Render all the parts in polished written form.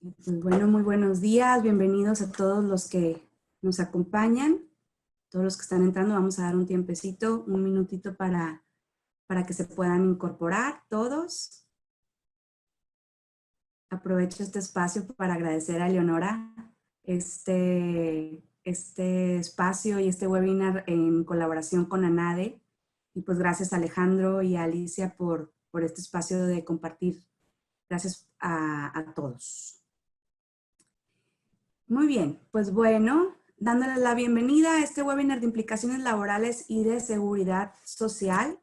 Pues bueno, muy buenos días, bienvenidos a todos los que nos acompañan, todos los que están entrando. Vamos a dar un tiempecito, un minutito para que se puedan incorporar todos. Aprovecho este espacio para agradecer a Eleonora este espacio y este webinar en colaboración con ANADE. Y pues gracias a Alejandro y a Alicia por este espacio de compartir. Gracias a todos. Muy bien, pues bueno, dándoles la bienvenida a este webinar de implicaciones laborales y de seguridad social.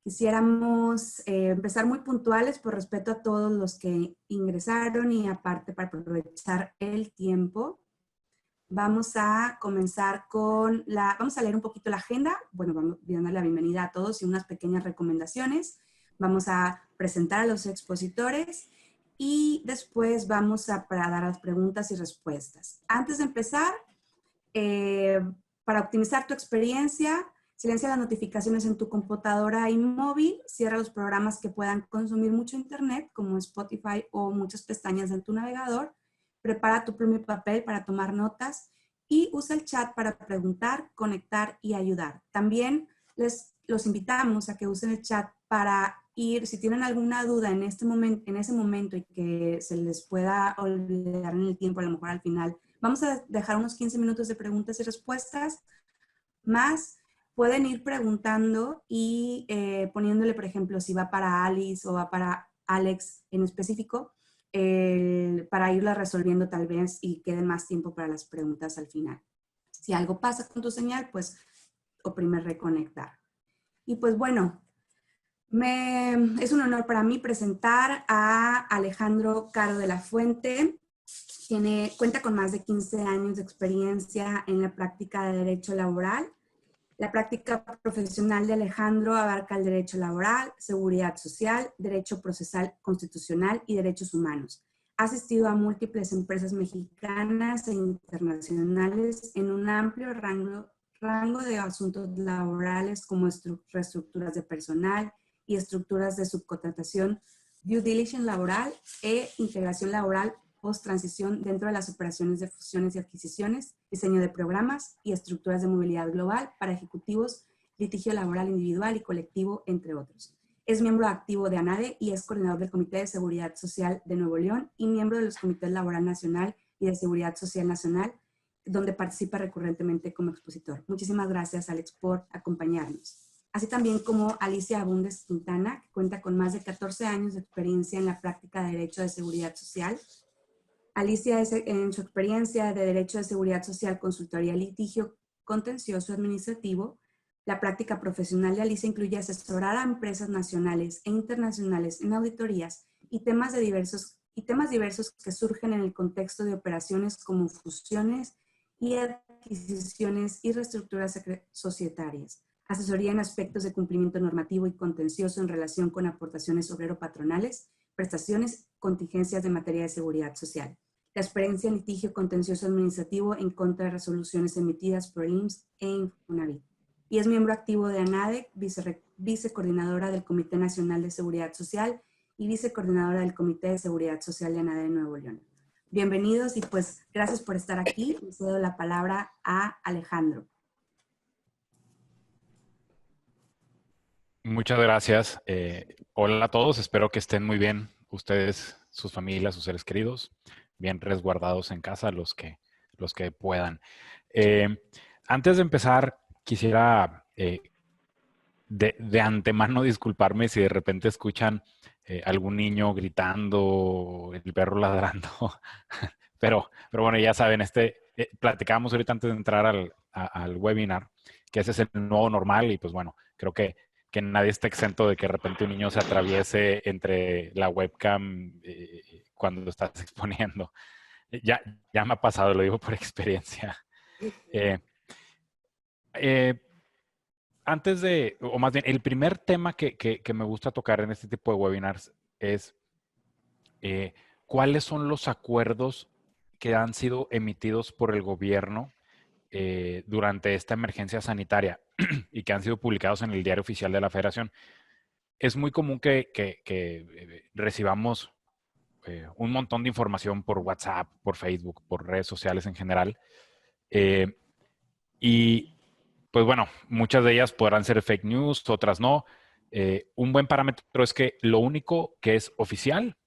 Quisiéramos empezar muy puntuales por respeto a todos los que ingresaron y aparte para aprovechar el tiempo. Vamos a comenzar vamos a leer un poquito la agenda. Bueno, vamos dando la bienvenida a todos y unas pequeñas recomendaciones. Vamos a presentar a los expositores y después vamos para dar las preguntas y respuestas. Antes de empezar, para optimizar tu experiencia, silencia las notificaciones en tu computadora y móvil, cierra los programas que puedan consumir mucho internet, como Spotify o muchas pestañas en tu navegador, prepara tu pluma y papel para tomar notas y usa el chat para preguntar, conectar y ayudar. También los invitamos a que usen el chat para si tienen alguna duda en ese momento y que se les pueda olvidar en el tiempo, a lo mejor al final, vamos a dejar unos 15 minutos de preguntas y respuestas, más pueden ir preguntando y poniéndole, por ejemplo, si va para Alice o va para Alex en específico, para irla resolviendo tal vez y quede más tiempo para las preguntas al final. Si algo pasa con tu señal, pues oprime reconectar. Y pues bueno, es un honor para mí presentar a Alejandro Caro de la Fuente. Cuenta con más de 15 años de experiencia en la práctica de derecho laboral. La práctica profesional de Alejandro abarca el derecho laboral, seguridad social, derecho procesal constitucional y derechos humanos. Ha asistido a múltiples empresas mexicanas e internacionales en un amplio rango de asuntos laborales como reestructuras de personal y estructuras de subcontratación, due diligence laboral e integración laboral post-transición dentro de las operaciones de fusiones y adquisiciones, diseño de programas y estructuras de movilidad global para ejecutivos, litigio laboral individual y colectivo, entre otros. Es miembro activo de ANADE y es coordinador del Comité de Seguridad Social de Nuevo León y miembro de los Comités Laboral Nacional y de Seguridad Social Nacional, donde participa recurrentemente como expositor. Muchísimas gracias, Alex, por acompañarnos. Así también como Alicia Abundes Quintana, que cuenta con más de 14 años de experiencia en la práctica de Derecho de Seguridad Social. Alicia, en su experiencia de Derecho de Seguridad Social, Consultoría, Litigio Contencioso Administrativo, la práctica profesional de Alicia incluye asesorar a empresas nacionales e internacionales en auditorías y temas diversos que surgen en el contexto de operaciones como fusiones y adquisiciones y reestructuras societarias. Asesoría en aspectos de cumplimiento normativo y contencioso en relación con aportaciones obrero-patronales, prestaciones, contingencias de materia de seguridad social. La experiencia en litigio contencioso administrativo en contra de resoluciones emitidas por el IMSS e Infonavit. Y es miembro activo de ANADE, vicecoordinadora del Comité Nacional de Seguridad Social y vicecoordinadora del Comité de Seguridad Social de ANADE de Nuevo León. Bienvenidos y pues gracias por estar aquí. Le cedo la palabra a Alejandro. Muchas gracias. Hola a todos, espero que estén muy bien ustedes, sus familias, sus seres queridos, bien resguardados en casa, los que puedan. Antes de empezar, quisiera de antemano disculparme si de repente escuchan algún niño gritando, el perro ladrando, pero bueno, ya saben, platicábamos ahorita antes de entrar al webinar, que ese es el nuevo normal y pues bueno, creo que nadie está exento de que de repente un niño se atraviese entre la webcam cuando lo estás exponiendo. Ya me ha pasado, lo digo por experiencia. Antes o más bien, el primer tema que me gusta tocar en este tipo de webinars es cuáles son los acuerdos que han sido emitidos por el gobierno durante esta emergencia sanitaria y que han sido publicados en el Diario Oficial de la Federación. Es muy común que recibamos un montón de información por WhatsApp, por Facebook, por redes sociales en general. Eh, y pues bueno, muchas de ellas podrán ser fake news, otras no. Un buen parámetro es que lo único que es oficial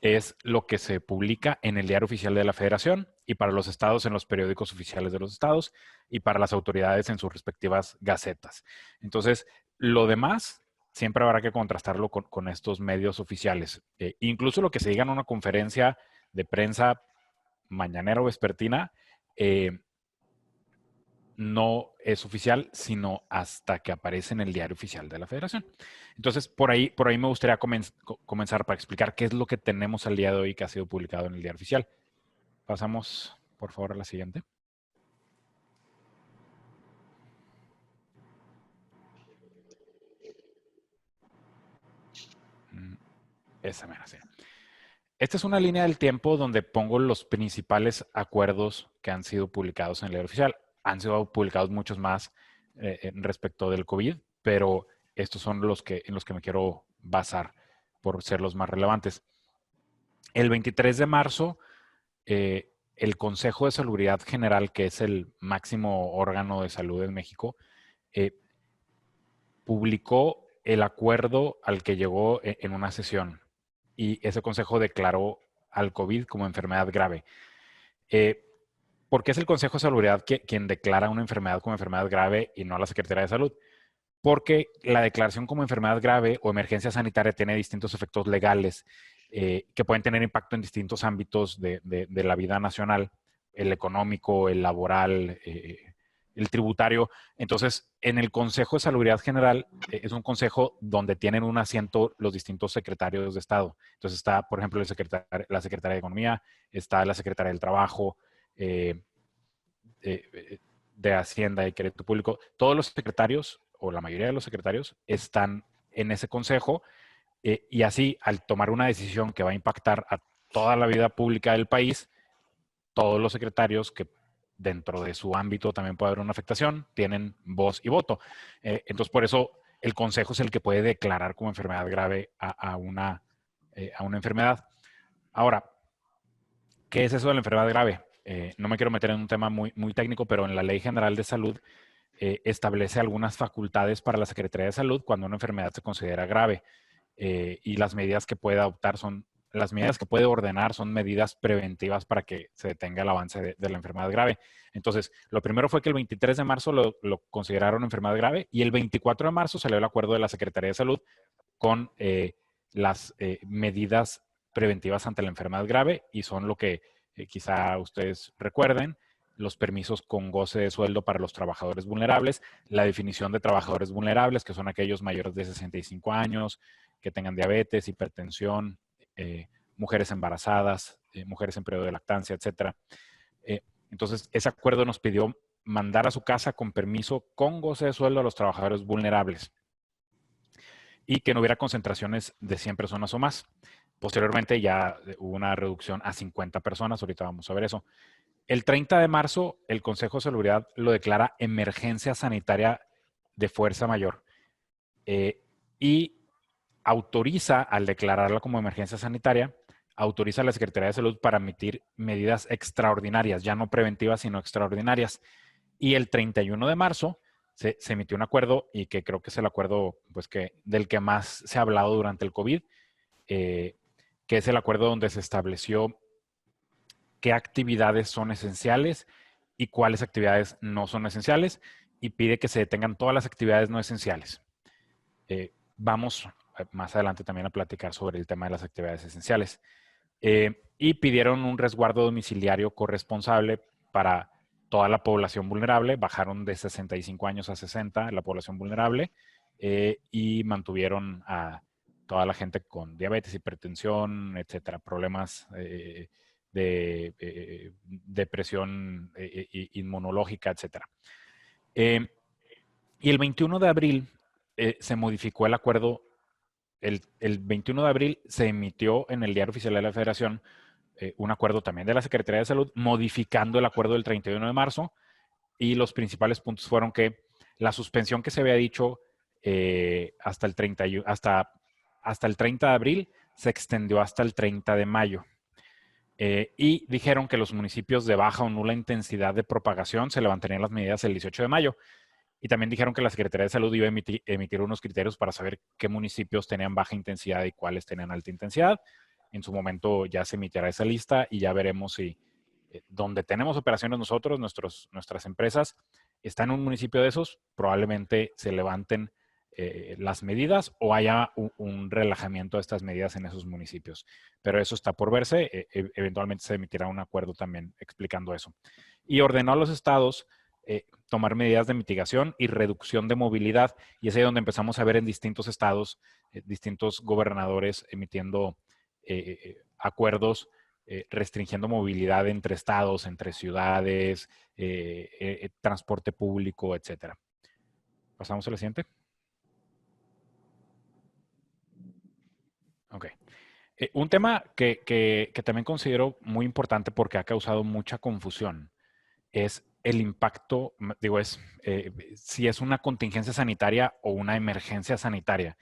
es lo que se publica en el diario oficial de la Federación y para los estados en los periódicos oficiales de los estados y para las autoridades en sus respectivas gacetas. Entonces, lo demás siempre habrá que contrastarlo con estos medios oficiales. Incluso lo que se diga en una conferencia de prensa mañanera o vespertina, no es oficial, sino hasta que aparece en el diario oficial de la Federación. Entonces, por ahí me gustaría comenzar para explicar qué es lo que tenemos al día de hoy que ha sido publicado en el diario oficial. Pasamos, por favor, a la siguiente. Esa mera, sí. Esta es una línea del tiempo donde pongo los principales acuerdos que han sido publicados en el diario oficial. Han sido publicados muchos más respecto del COVID, pero estos son en los que me quiero basar por ser los más relevantes. El 23 de marzo, el Consejo de Salubridad General, que es el máximo órgano de salud en México, publicó el acuerdo al que llegó en una sesión y ese consejo declaró al COVID como enfermedad grave. ¿Por qué es el Consejo de Salubridad quien declara una enfermedad como enfermedad grave y no la Secretaría de Salud? Porque la declaración como enfermedad grave o emergencia sanitaria tiene distintos efectos legales que pueden tener impacto en distintos ámbitos de la vida nacional, el económico, el laboral, el tributario. Entonces, en el Consejo de Salubridad General es un consejo donde tienen un asiento los distintos secretarios de Estado. Entonces está, por ejemplo, la Secretaría de Economía, está la Secretaría del Trabajo, de Hacienda y Crédito Público. Todos los secretarios, o la mayoría de los secretarios, están en ese consejo y así, al tomar una decisión que va a impactar a toda la vida pública del país, todos los secretarios que dentro de su ámbito también puede haber una afectación, tienen voz y voto. Entonces, por eso el consejo es el que puede declarar como enfermedad grave a una enfermedad. Ahora, ¿qué es eso de la enfermedad grave? No me quiero meter en un tema muy, muy técnico, pero en la Ley General de Salud establece algunas facultades para la Secretaría de Salud cuando una enfermedad se considera grave. Y las medidas que puede adoptar las medidas que puede ordenar son medidas preventivas para que se detenga el avance de la enfermedad grave. Entonces, lo primero fue que el 23 de marzo lo consideraron enfermedad grave y el 24 de marzo salió el acuerdo de la Secretaría de Salud con las medidas preventivas ante la enfermedad grave y son lo que quizá ustedes recuerden, los permisos con goce de sueldo para los trabajadores vulnerables, la definición de trabajadores vulnerables, que son aquellos mayores de 65 años, que tengan diabetes, hipertensión, mujeres embarazadas, mujeres en periodo de lactancia, etc. Entonces, ese acuerdo nos pidió mandar a su casa con permiso con goce de sueldo a los trabajadores vulnerables y que no hubiera concentraciones de 100 personas o más. Posteriormente ya hubo una reducción a 50 personas, ahorita vamos a ver eso. El 30 de marzo, el Consejo de Salubridad lo declara emergencia sanitaria de fuerza mayor y autoriza, al declararla como emergencia sanitaria, autoriza a la Secretaría de Salud para emitir medidas extraordinarias, ya no preventivas, sino extraordinarias. Y el 31 de marzo se emitió un acuerdo y que creo que es el acuerdo pues, del que más se ha hablado durante el COVID, que es el acuerdo donde se estableció qué actividades son esenciales y cuáles actividades no son esenciales y pide que se detengan todas las actividades no esenciales. Vamos más adelante también a platicar sobre el tema de las actividades esenciales. Y pidieron un resguardo domiciliario corresponsable para toda la población vulnerable. Bajaron de 65 años a 60 la población vulnerable y mantuvieron a toda la gente con diabetes, hipertensión, etcétera, problemas de depresión inmunológica, etcétera. Y el 21 de abril se modificó el acuerdo. El 21 de abril se emitió en el Diario Oficial de la Federación un acuerdo también de la Secretaría de Salud modificando el acuerdo del 31 de marzo y los principales puntos fueron que la suspensión que se había dicho hasta el 30 de abril se extendió hasta el 30 de mayo. Y dijeron que los municipios de baja o nula intensidad de propagación se levantarían las medidas el 18 de mayo. Y también dijeron que la Secretaría de Salud iba a emitir unos criterios para saber qué municipios tenían baja intensidad y cuáles tenían alta intensidad. En su momento ya se emitirá esa lista y ya veremos si donde tenemos operaciones nosotros, nuestras empresas, está en un municipio de esos, probablemente se levanten las medidas o haya un relajamiento de estas medidas en esos municipios. Pero eso está por verse. Eventualmente se emitirá un acuerdo también explicando eso. Y ordenó a los estados tomar medidas de mitigación y reducción de movilidad. Y es ahí donde empezamos a ver en distintos estados, distintos gobernadores emitiendo acuerdos restringiendo movilidad entre estados, entre ciudades, transporte público, etcétera. ¿Pasamos a la siguiente? Ok. Un tema que también considero muy importante porque ha causado mucha confusión es el impacto, digo, si es una contingencia sanitaria o una emergencia sanitaria.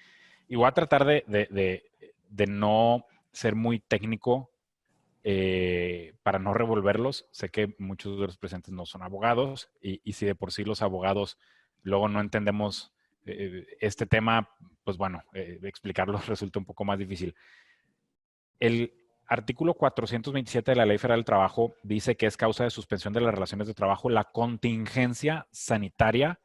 Y voy a tratar de no ser muy técnico para no revolverlos. Sé que muchos de los presentes no son abogados y si de por sí los abogados luego no entendemos este tema, pues bueno, explicarlo resulta un poco más difícil. El artículo 427 de la Ley Federal del Trabajo dice que es causa de suspensión de las relaciones de trabajo la contingencia sanitaria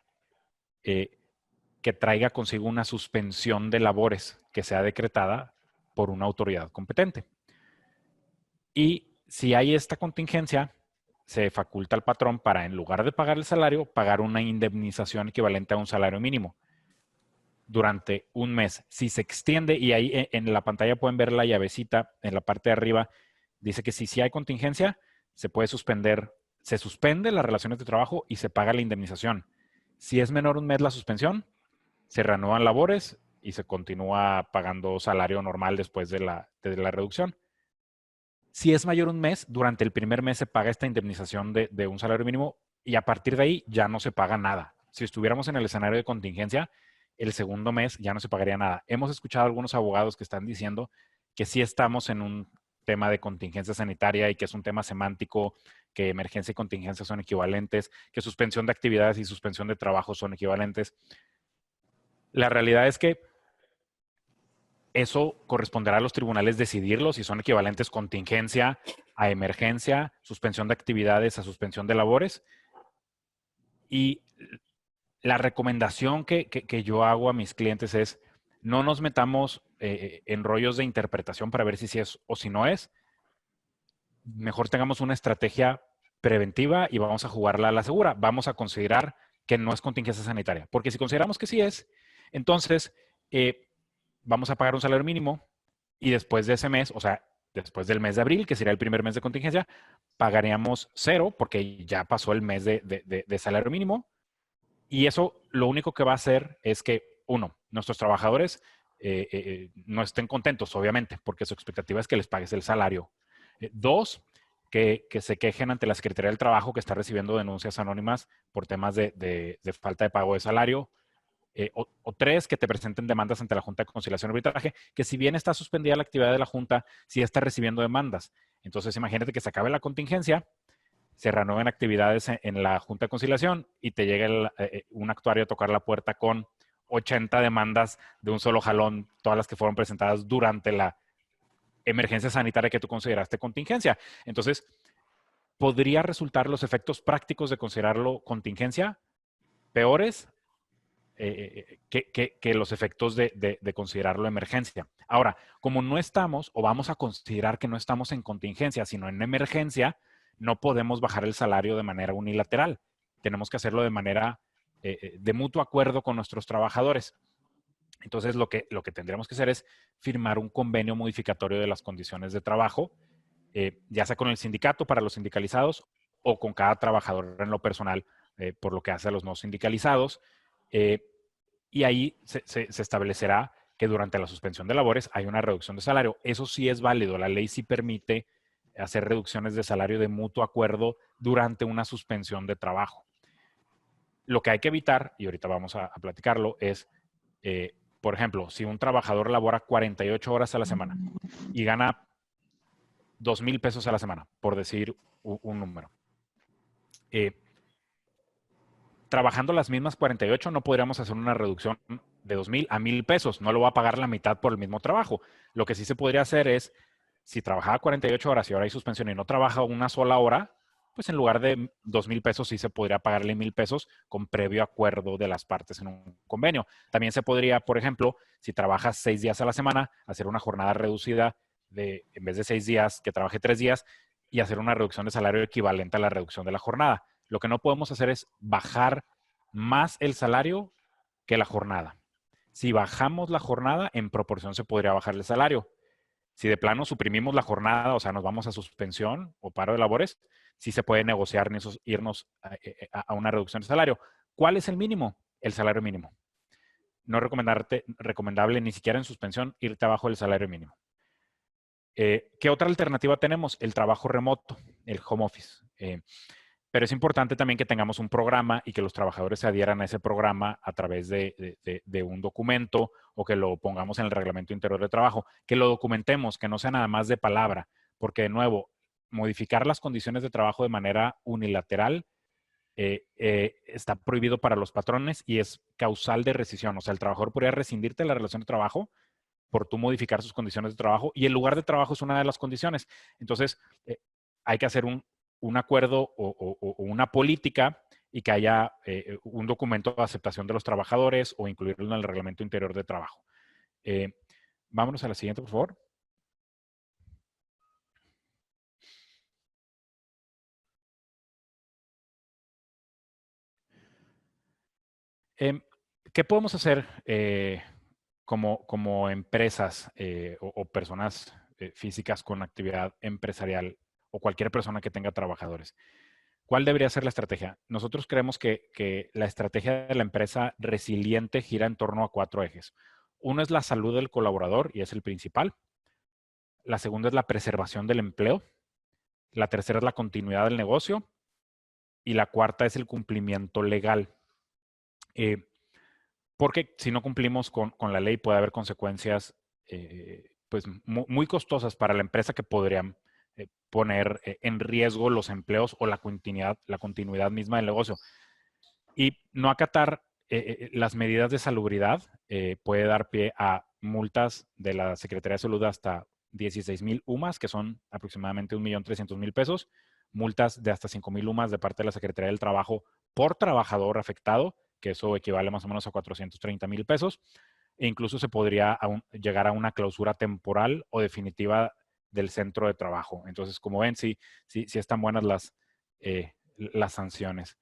que traiga consigo una suspensión de labores que sea decretada por una autoridad competente. Y si hay esta contingencia, se faculta al patrón para, en lugar de pagar el salario, pagar una indemnización equivalente a un salario mínimo durante un mes. Si se extiende, y ahí en la pantalla pueden ver la llavecita en la parte de arriba, dice que si hay contingencia, se puede suspender, se suspende las relaciones de trabajo y se paga la indemnización. Si es menor un mes la suspensión, se reanudan labores y se continúa pagando salario normal después de la reducción. Si es mayor un mes, durante el primer mes se paga esta indemnización de un salario mínimo y a partir de ahí ya no se paga nada. Si estuviéramos en el escenario de contingencia, el segundo mes ya no se pagaría nada. Hemos escuchado a algunos abogados que están diciendo que sí estamos en un tema de contingencia sanitaria y que es un tema semántico, que emergencia y contingencia son equivalentes, que suspensión de actividades y suspensión de trabajo son equivalentes. La realidad es que eso corresponderá a los tribunales decidirlo si son equivalentes contingencia a emergencia, suspensión de actividades a suspensión de labores. Y la recomendación que yo hago a mis clientes es no nos metamos en rollos de interpretación para ver si es o si no es. Mejor tengamos una estrategia preventiva y vamos a jugarla a la segura. Vamos a considerar que no es contingencia sanitaria. Porque si consideramos que sí es, entonces vamos a pagar un salario mínimo y después de ese mes, o sea, después del mes de abril, que sería el primer mes de contingencia, pagaríamos 0 porque ya pasó el mes de salario mínimo. Y eso lo único que va a hacer es que, uno, nuestros trabajadores no estén contentos, obviamente, porque su expectativa es que les pagues el salario. Dos, que se quejen ante la Secretaría del Trabajo que está recibiendo denuncias anónimas por temas de falta de pago de salario. O tres, que te presenten demandas ante la Junta de Conciliación y Arbitraje, que si bien está suspendida la actividad de la Junta, sí está recibiendo demandas. Entonces, imagínate que se acabe la contingencia, se renueven actividades en la Junta de Conciliación y te llega un actuario a tocar la puerta con 80 demandas de un solo jalón, todas las que fueron presentadas durante la emergencia sanitaria que tú consideraste contingencia. Entonces, podría resultar los efectos prácticos de considerarlo contingencia peores que los efectos de considerarlo emergencia. Ahora, como no estamos o vamos a considerar que no estamos en contingencia, sino en emergencia, no podemos bajar el salario de manera unilateral. Tenemos que hacerlo de manera de mutuo acuerdo con nuestros trabajadores. Entonces, lo que tendremos que hacer es firmar un convenio modificatorio de las condiciones de trabajo, ya sea con el sindicato para los sindicalizados o con cada trabajador en lo personal, por lo que hace a los no sindicalizados. Y ahí se establecerá que durante la suspensión de labores hay una reducción de salario. Eso sí es válido. La ley sí permite hacer reducciones de salario de mutuo acuerdo durante una suspensión de trabajo. Lo que hay que evitar, y ahorita vamos a platicarlo, es por ejemplo, si un trabajador labora 48 horas a la semana y gana 2,000 pesos a la semana, por decir un número. Trabajando las mismas 48 no podríamos hacer una reducción de 2,000 a 1,000 pesos. No lo va a pagar la mitad por el mismo trabajo. Lo que sí se podría hacer es, si trabajaba 48 horas y ahora hay suspensión y no trabaja una sola hora, pues en lugar de 2,000 pesos sí se podría pagarle 1,000 pesos con previo acuerdo de las partes en un convenio. También se podría, por ejemplo, si trabajas 6 días a la semana, hacer una jornada reducida en vez de 6 días, que trabaje 3 días y hacer una reducción de salario equivalente a la reducción de la jornada. Lo que no podemos hacer es bajar más el salario que la jornada. Si bajamos la jornada, en proporción se podría bajar el salario. Si de plano suprimimos la jornada, o sea, nos vamos a suspensión o paro de labores, sí se puede negociar irnos a una reducción de salario. ¿Cuál es el mínimo? El salario mínimo. No es recomendable ni siquiera en suspensión irte abajo del salario mínimo. ¿Qué otra alternativa tenemos? El trabajo remoto, el home office. Pero es importante también que tengamos un programa y que los trabajadores se adhieran a ese programa a través de un documento o que lo pongamos en el reglamento interior de trabajo, que lo documentemos, que no sea nada más de palabra, porque de nuevo, modificar las condiciones de trabajo de manera unilateral está prohibido para los patrones y es causal de rescisión. O sea, el trabajador podría rescindirte la relación de trabajo por tú modificar sus condiciones de trabajo y el lugar de trabajo es una de las condiciones. Entonces, hay que hacer un acuerdo o una política y que haya un documento de aceptación de los trabajadores o incluirlo en el reglamento interior de trabajo. Vámonos a la siguiente, por favor. ¿Qué podemos hacer como empresas o personas físicas con actividad empresarial o cualquier persona que tenga trabajadores? ¿Cuál debería ser la estrategia? Nosotros creemos que la estrategia de la empresa resiliente gira en torno a 4 ejes. Uno es la salud del colaborador y es el principal. La segunda es la preservación del empleo. La tercera es la continuidad del negocio. Y la cuarta es el cumplimiento legal. Porque si no cumplimos con la ley puede haber consecuencias pues muy costosas para la empresa que podrían poner en riesgo los empleos o la continuidad misma del negocio. Y no acatar las medidas de salubridad puede dar pie a multas de la Secretaría de Salud hasta 16,000 UMAS, que son aproximadamente 1,300,000 pesos, multas de hasta 5,000 UMAS de parte de la Secretaría del Trabajo por trabajador afectado, que eso equivale más o menos a 430,000 pesos, e incluso se podría llegar a una clausura temporal o definitiva del centro de trabajo. Entonces, como ven, sí están buenas las sanciones.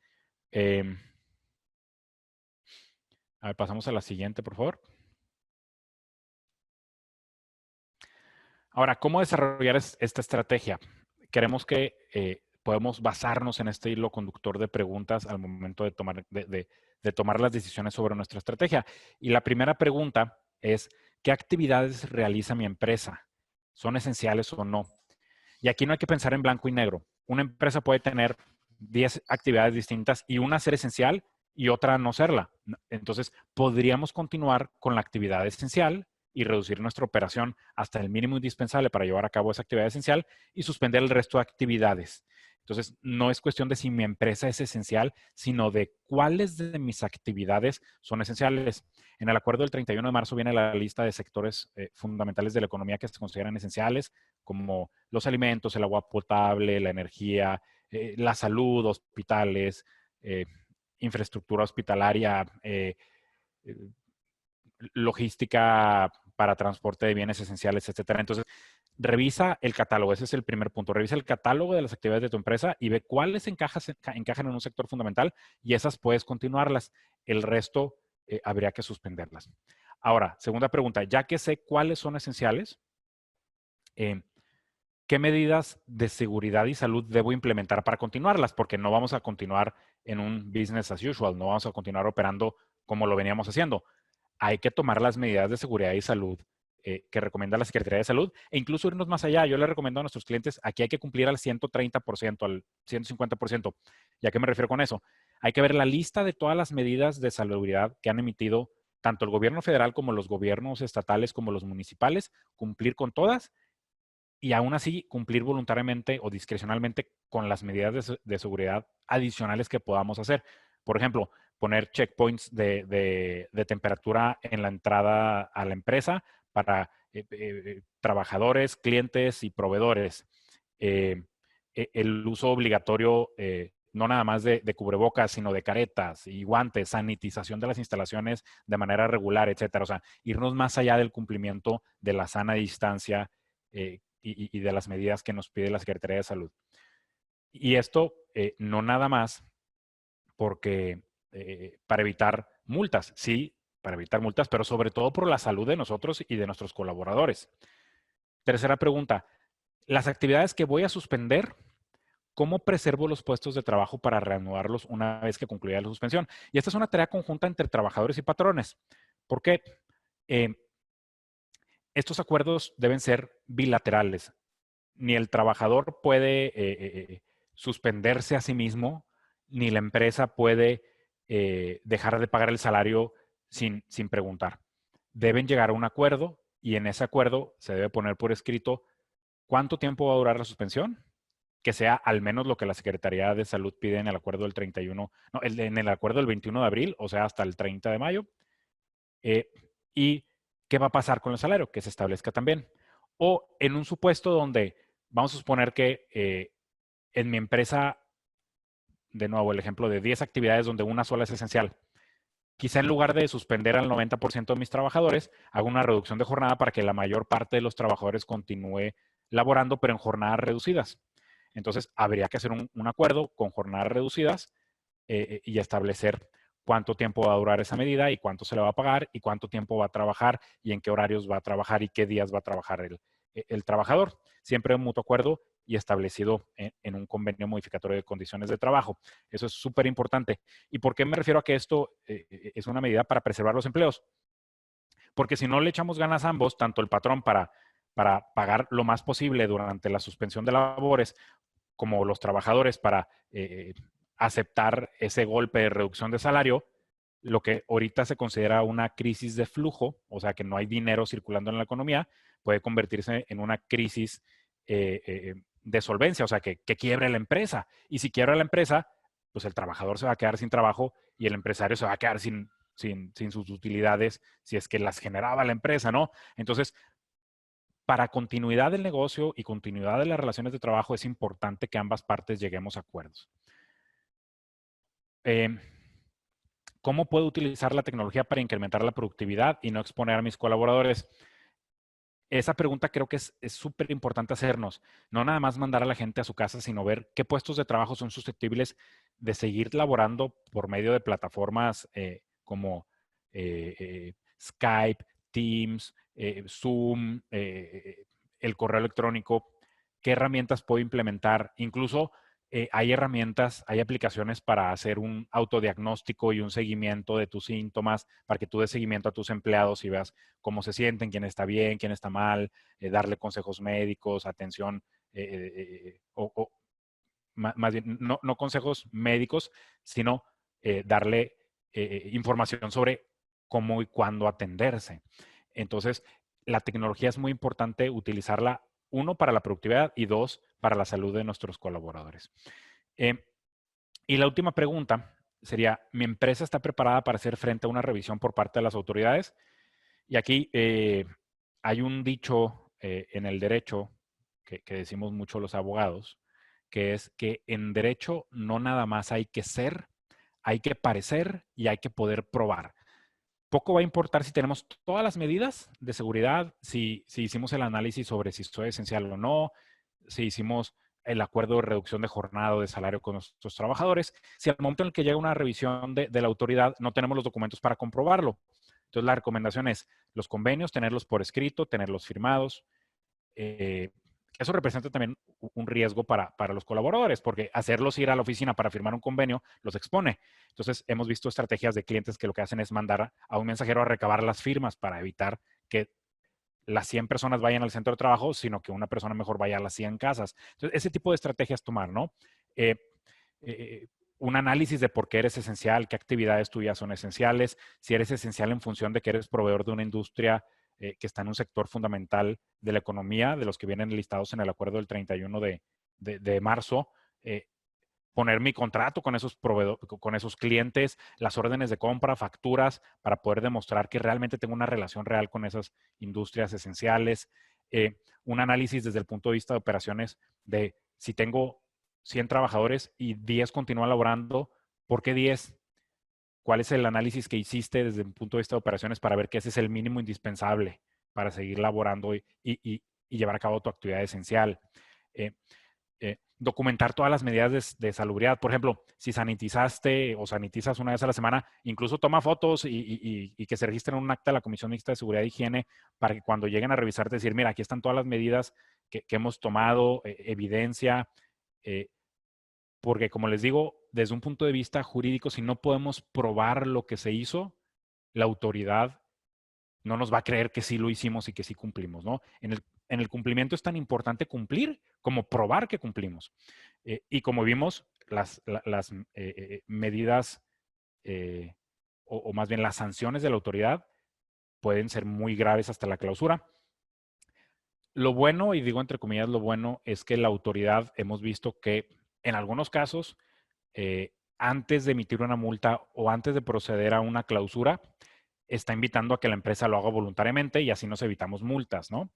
A ver, pasamos a la siguiente, por favor. Ahora, ¿cómo desarrollar esta estrategia? Queremos que podemos basarnos en este hilo conductor de preguntas al momento de tomar las decisiones sobre nuestra estrategia. Y la primera pregunta es, ¿qué actividades realiza mi empresa? ¿Son esenciales o no? Y aquí no hay que pensar en blanco y negro. Una empresa puede tener 10 actividades distintas y una ser esencial y otra no serla. Entonces, podríamos continuar con la actividad esencial y reducir nuestra operación hasta el mínimo indispensable para llevar a cabo esa actividad esencial y suspender el resto de actividades. Entonces, no es cuestión de si mi empresa es esencial, sino de cuáles de mis actividades son esenciales. En el acuerdo del 31 de marzo viene la lista de sectores fundamentales de la economía que se consideran esenciales, como los alimentos, el agua potable, la energía, la salud, hospitales, infraestructura hospitalaria, logística para transporte de bienes esenciales, etcétera. Entonces, revisa el catálogo. Ese es el primer punto. Revisa el catálogo de las actividades de tu empresa y ve cuáles encajan en un sector fundamental y esas puedes continuarlas. El resto habría que suspenderlas. Ahora, segunda pregunta. Ya que sé cuáles son esenciales, ¿qué medidas de seguridad y salud debo implementar para continuarlas? Porque no vamos a continuar en un business as usual, no vamos a continuar operando como lo veníamos haciendo. Hay que tomar las medidas de seguridad y salud que recomienda la Secretaría de Salud e incluso irnos más allá. Yo le recomiendo a nuestros clientes, aquí hay que cumplir al 130%, al 150%. ¿Y a qué me refiero con eso? Hay que ver la lista de todas las medidas de salubridad que han emitido tanto el gobierno federal como los gobiernos estatales como los municipales, cumplir con todas y aún así cumplir voluntariamente o discrecionalmente con las medidas de seguridad adicionales que podamos hacer. Por ejemplo, poner checkpoints de temperatura en la entrada a la empresa para trabajadores, clientes y proveedores. El uso obligatorio, no nada más de cubrebocas, sino de caretas y guantes, sanitización de las instalaciones de manera regular, etcétera. O sea, irnos más allá del cumplimiento de la sana distancia y de las medidas que nos pide la Secretaría de Salud. Y esto no nada más porque para evitar multas, sí, para evitar multas, pero sobre todo por la salud de nosotros y de nuestros colaboradores. Tercera pregunta, las actividades que voy a suspender, ¿cómo preservo los puestos de trabajo para reanudarlos una vez que concluya la suspensión? Y esta es una tarea conjunta entre trabajadores y patrones. ¿Por qué? Estos acuerdos deben ser bilaterales. Ni el trabajador puede suspenderse a sí mismo, ni la empresa puede dejar de pagar el salario sin preguntar. Deben llegar a un acuerdo y en ese acuerdo se debe poner por escrito cuánto tiempo va a durar la suspensión, que sea al menos lo que la Secretaría de Salud pide en el acuerdo del 31, no, en el acuerdo del 21 de abril, o sea, hasta el 30 de mayo. Y qué va a pasar con el salario, que se establezca también. O en un supuesto donde vamos a suponer que en mi empresa, de nuevo, el ejemplo de 10 actividades donde una sola es esencial. Quizá en lugar de suspender al 90% de mis trabajadores, hago una reducción de jornada para que la mayor parte de los trabajadores continúe laborando, pero en jornadas reducidas. Entonces, habría que hacer un acuerdo con jornadas reducidas y establecer cuánto tiempo va a durar esa medida y cuánto se le va a pagar y cuánto tiempo va a trabajar y en qué horarios va a trabajar y qué días va a trabajar el trabajador. Siempre en mutuo acuerdo y establecido en un convenio modificatorio de condiciones de trabajo. Eso es súper importante. ¿Y por qué me refiero a que esto es una medida para preservar los empleos? Porque si no le echamos ganas a ambos, tanto el patrón para pagar lo más posible durante la suspensión de labores, como los trabajadores para aceptar ese golpe de reducción de salario, lo que ahorita se considera una crisis de flujo, o sea que no hay dinero circulando en la economía, puede convertirse en una crisis de solvencia, o sea que quiebre la empresa. Y si quiebra la empresa, pues el trabajador se va a quedar sin trabajo y el empresario se va a quedar sin sus utilidades si es que las generaba la empresa, ¿no? Entonces, para continuidad del negocio y continuidad de las relaciones de trabajo es importante que ambas partes lleguemos a acuerdos. ¿Cómo puedo utilizar la tecnología para incrementar la productividad y no exponer a mis colaboradores? Esa pregunta creo que es súper importante hacernos. No nada más mandar a la gente a su casa, sino ver qué puestos de trabajo son susceptibles de seguir laborando por medio de plataformas como Skype, Teams, Zoom, el correo electrónico. ¿Qué herramientas puedo implementar? Incluso hay herramientas, hay aplicaciones para hacer un autodiagnóstico y un seguimiento de tus síntomas, para que tú des seguimiento a tus empleados y veas cómo se sienten, quién está bien, quién está mal, darle consejos médicos, atención, o más bien, no consejos médicos, sino darle información sobre cómo y cuándo atenderse. Entonces, la tecnología es muy importante utilizarla, uno, para la productividad y dos, para la salud de nuestros colaboradores. Y la última pregunta sería, ¿mi empresa está preparada para hacer frente a una revisión por parte de las autoridades? Y aquí hay un dicho en el derecho que decimos mucho los abogados, que es que en derecho no nada más hay que ser, hay que parecer y hay que poder probar. Poco va a importar si tenemos todas las medidas de seguridad, si hicimos el análisis sobre si esto es esencial o no, si hicimos el acuerdo de reducción de jornada o de salario con nuestros trabajadores, si al momento en el que llega una revisión de la autoridad no tenemos los documentos para comprobarlo. Entonces, la recomendación es los convenios, tenerlos por escrito, tenerlos firmados. Eso representa también un riesgo para los colaboradores, porque hacerlos ir a la oficina para firmar un convenio los expone. Entonces, hemos visto estrategias de clientes que lo que hacen es mandar a un mensajero a recabar las firmas para evitar que las 100 personas vayan al centro de trabajo, sino que una persona mejor vaya a las 100 casas. Entonces, ese tipo de estrategias tomar, ¿no? un análisis de por qué eres esencial, qué actividades tuyas son esenciales, si eres esencial en función de que eres proveedor de una industria que está en un sector fundamental de la economía, de los que vienen listados en el acuerdo del 31 de marzo, poner mi contrato con esos con esos clientes, las órdenes de compra, facturas, para poder demostrar que realmente tengo una relación real con esas industrias esenciales. Un análisis desde el punto de vista de operaciones de si tengo 100 trabajadores y 10 continúan laborando, ¿por qué 10? ¿Cuál es el análisis que hiciste desde un punto de vista de operaciones para ver que ese es el mínimo indispensable para seguir laborando y llevar a cabo tu actividad esencial? Documentar todas las medidas de salubridad. Por ejemplo, si sanitizaste o sanitizas una vez a la semana, incluso toma fotos y que se registren en un acta de la Comisión Mixta de Seguridad e Higiene para que cuando lleguen a revisarte decir, mira, aquí están todas las medidas que hemos tomado, evidencia, porque como les digo, desde un punto de vista jurídico, si no podemos probar lo que se hizo, la autoridad no nos va a creer que sí lo hicimos y que sí cumplimos, ¿no? En el cumplimiento es tan importante cumplir como probar que cumplimos. Y como vimos, las medidas o más bien las sanciones de la autoridad pueden ser muy graves hasta la clausura. Lo bueno, y digo entre comillas lo bueno, es que la autoridad hemos visto que en algunos casos, antes de emitir una multa o antes de proceder a una clausura, está invitando a que la empresa lo haga voluntariamente y así nos evitamos multas, ¿no?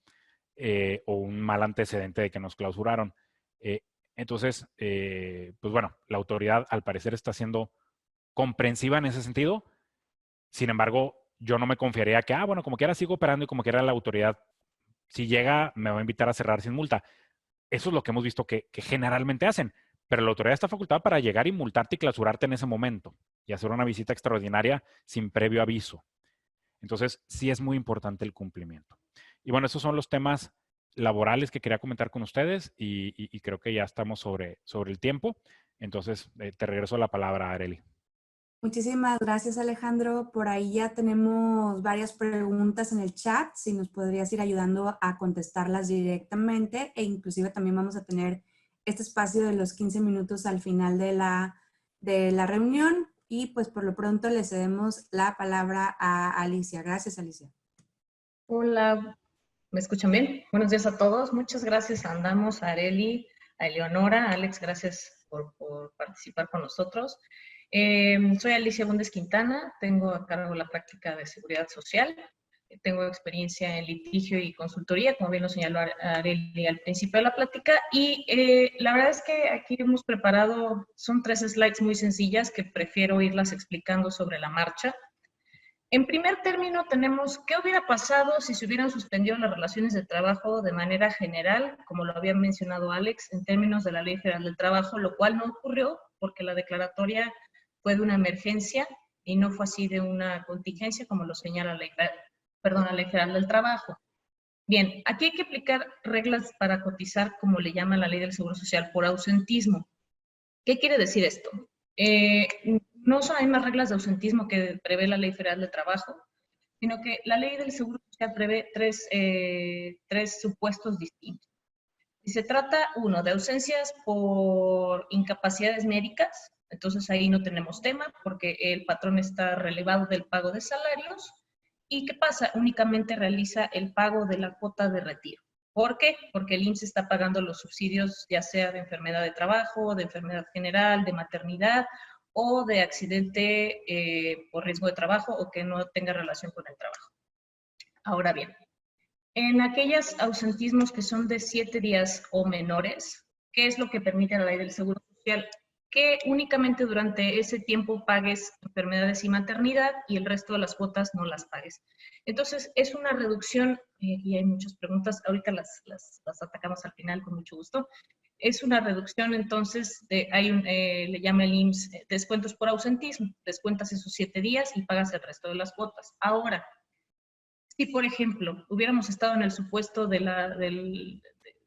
O un mal antecedente de que nos clausuraron. Entonces, pues bueno, la autoridad al parecer está siendo comprensiva en ese sentido. Sin embargo, yo no me confiaría que, bueno, como quiera sigo operando y como quiera la autoridad, si llega, me va a invitar a cerrar sin multa. Eso es lo que hemos visto que generalmente hacen. Pero la autoridad está facultada para llegar y multarte y clausurarte en ese momento y hacer una visita extraordinaria sin previo aviso. Entonces, sí es muy importante el cumplimiento. Y bueno, esos son los temas laborales que quería comentar con ustedes y creo que ya estamos sobre el tiempo. Entonces, te regreso la palabra, Arely. Muchísimas gracias, Alejandro. Por ahí ya tenemos varias preguntas en el chat, si nos podrías ir ayudando a contestarlas directamente e inclusive también vamos a tener este espacio de los 15 minutos al final de la reunión y pues por lo pronto le cedemos la palabra a Alicia. Gracias, Alicia. Hola, ¿me escuchan bien? Buenos días a todos. Muchas gracias a Andamos, a Arely, a Eleonora, a Alex, gracias por participar con nosotros. Soy Alicia Bundes Quintana, tengo a cargo la práctica de seguridad social, tengo experiencia en litigio y consultoría, como bien lo señaló Arely al principio de la plática, y la verdad es que aquí hemos preparado, son 3 slides muy sencillas que prefiero irlas explicando sobre la marcha. En primer término tenemos qué hubiera pasado si se hubieran suspendido las relaciones de trabajo de manera general, como lo había mencionado Alex, en términos de la Ley Federal del Trabajo, lo cual no ocurrió porque la declaratoria fue de una emergencia y no fue así de una contingencia, como lo señala la Ley Federal del Trabajo. Bien, aquí hay que aplicar reglas para cotizar, como le llama la Ley del Seguro Social, por ausentismo. ¿Qué quiere decir esto? No son las mismas reglas de ausentismo que prevé la Ley Federal del Trabajo, sino que la Ley del Seguro Social prevé tres supuestos distintos. Y se trata, uno, de ausencias por incapacidades médicas, entonces ahí no tenemos tema porque el patrón está relevado del pago de salarios. ¿Y qué pasa? Únicamente realiza el pago de la cuota de retiro. ¿Por qué? Porque el IMSS está pagando los subsidios, ya sea de enfermedad de trabajo, de enfermedad general, de maternidad o de accidente por riesgo de trabajo o que no tenga relación con el trabajo. Ahora bien, en aquellos ausentismos que son de 7 días o menores, ¿qué es lo que permite la Ley del Seguro Social? Que únicamente durante ese tiempo pagues enfermedades y maternidad y el resto de las cuotas no las pagues. Entonces, es una reducción, y hay muchas preguntas, ahorita las atacamos al final con mucho gusto. Es una reducción, entonces, le llama el IMSS descuentos por ausentismo. Descuentas esos 7 días y pagas el resto de las cuotas. Ahora, si, por ejemplo, hubiéramos estado en el supuesto de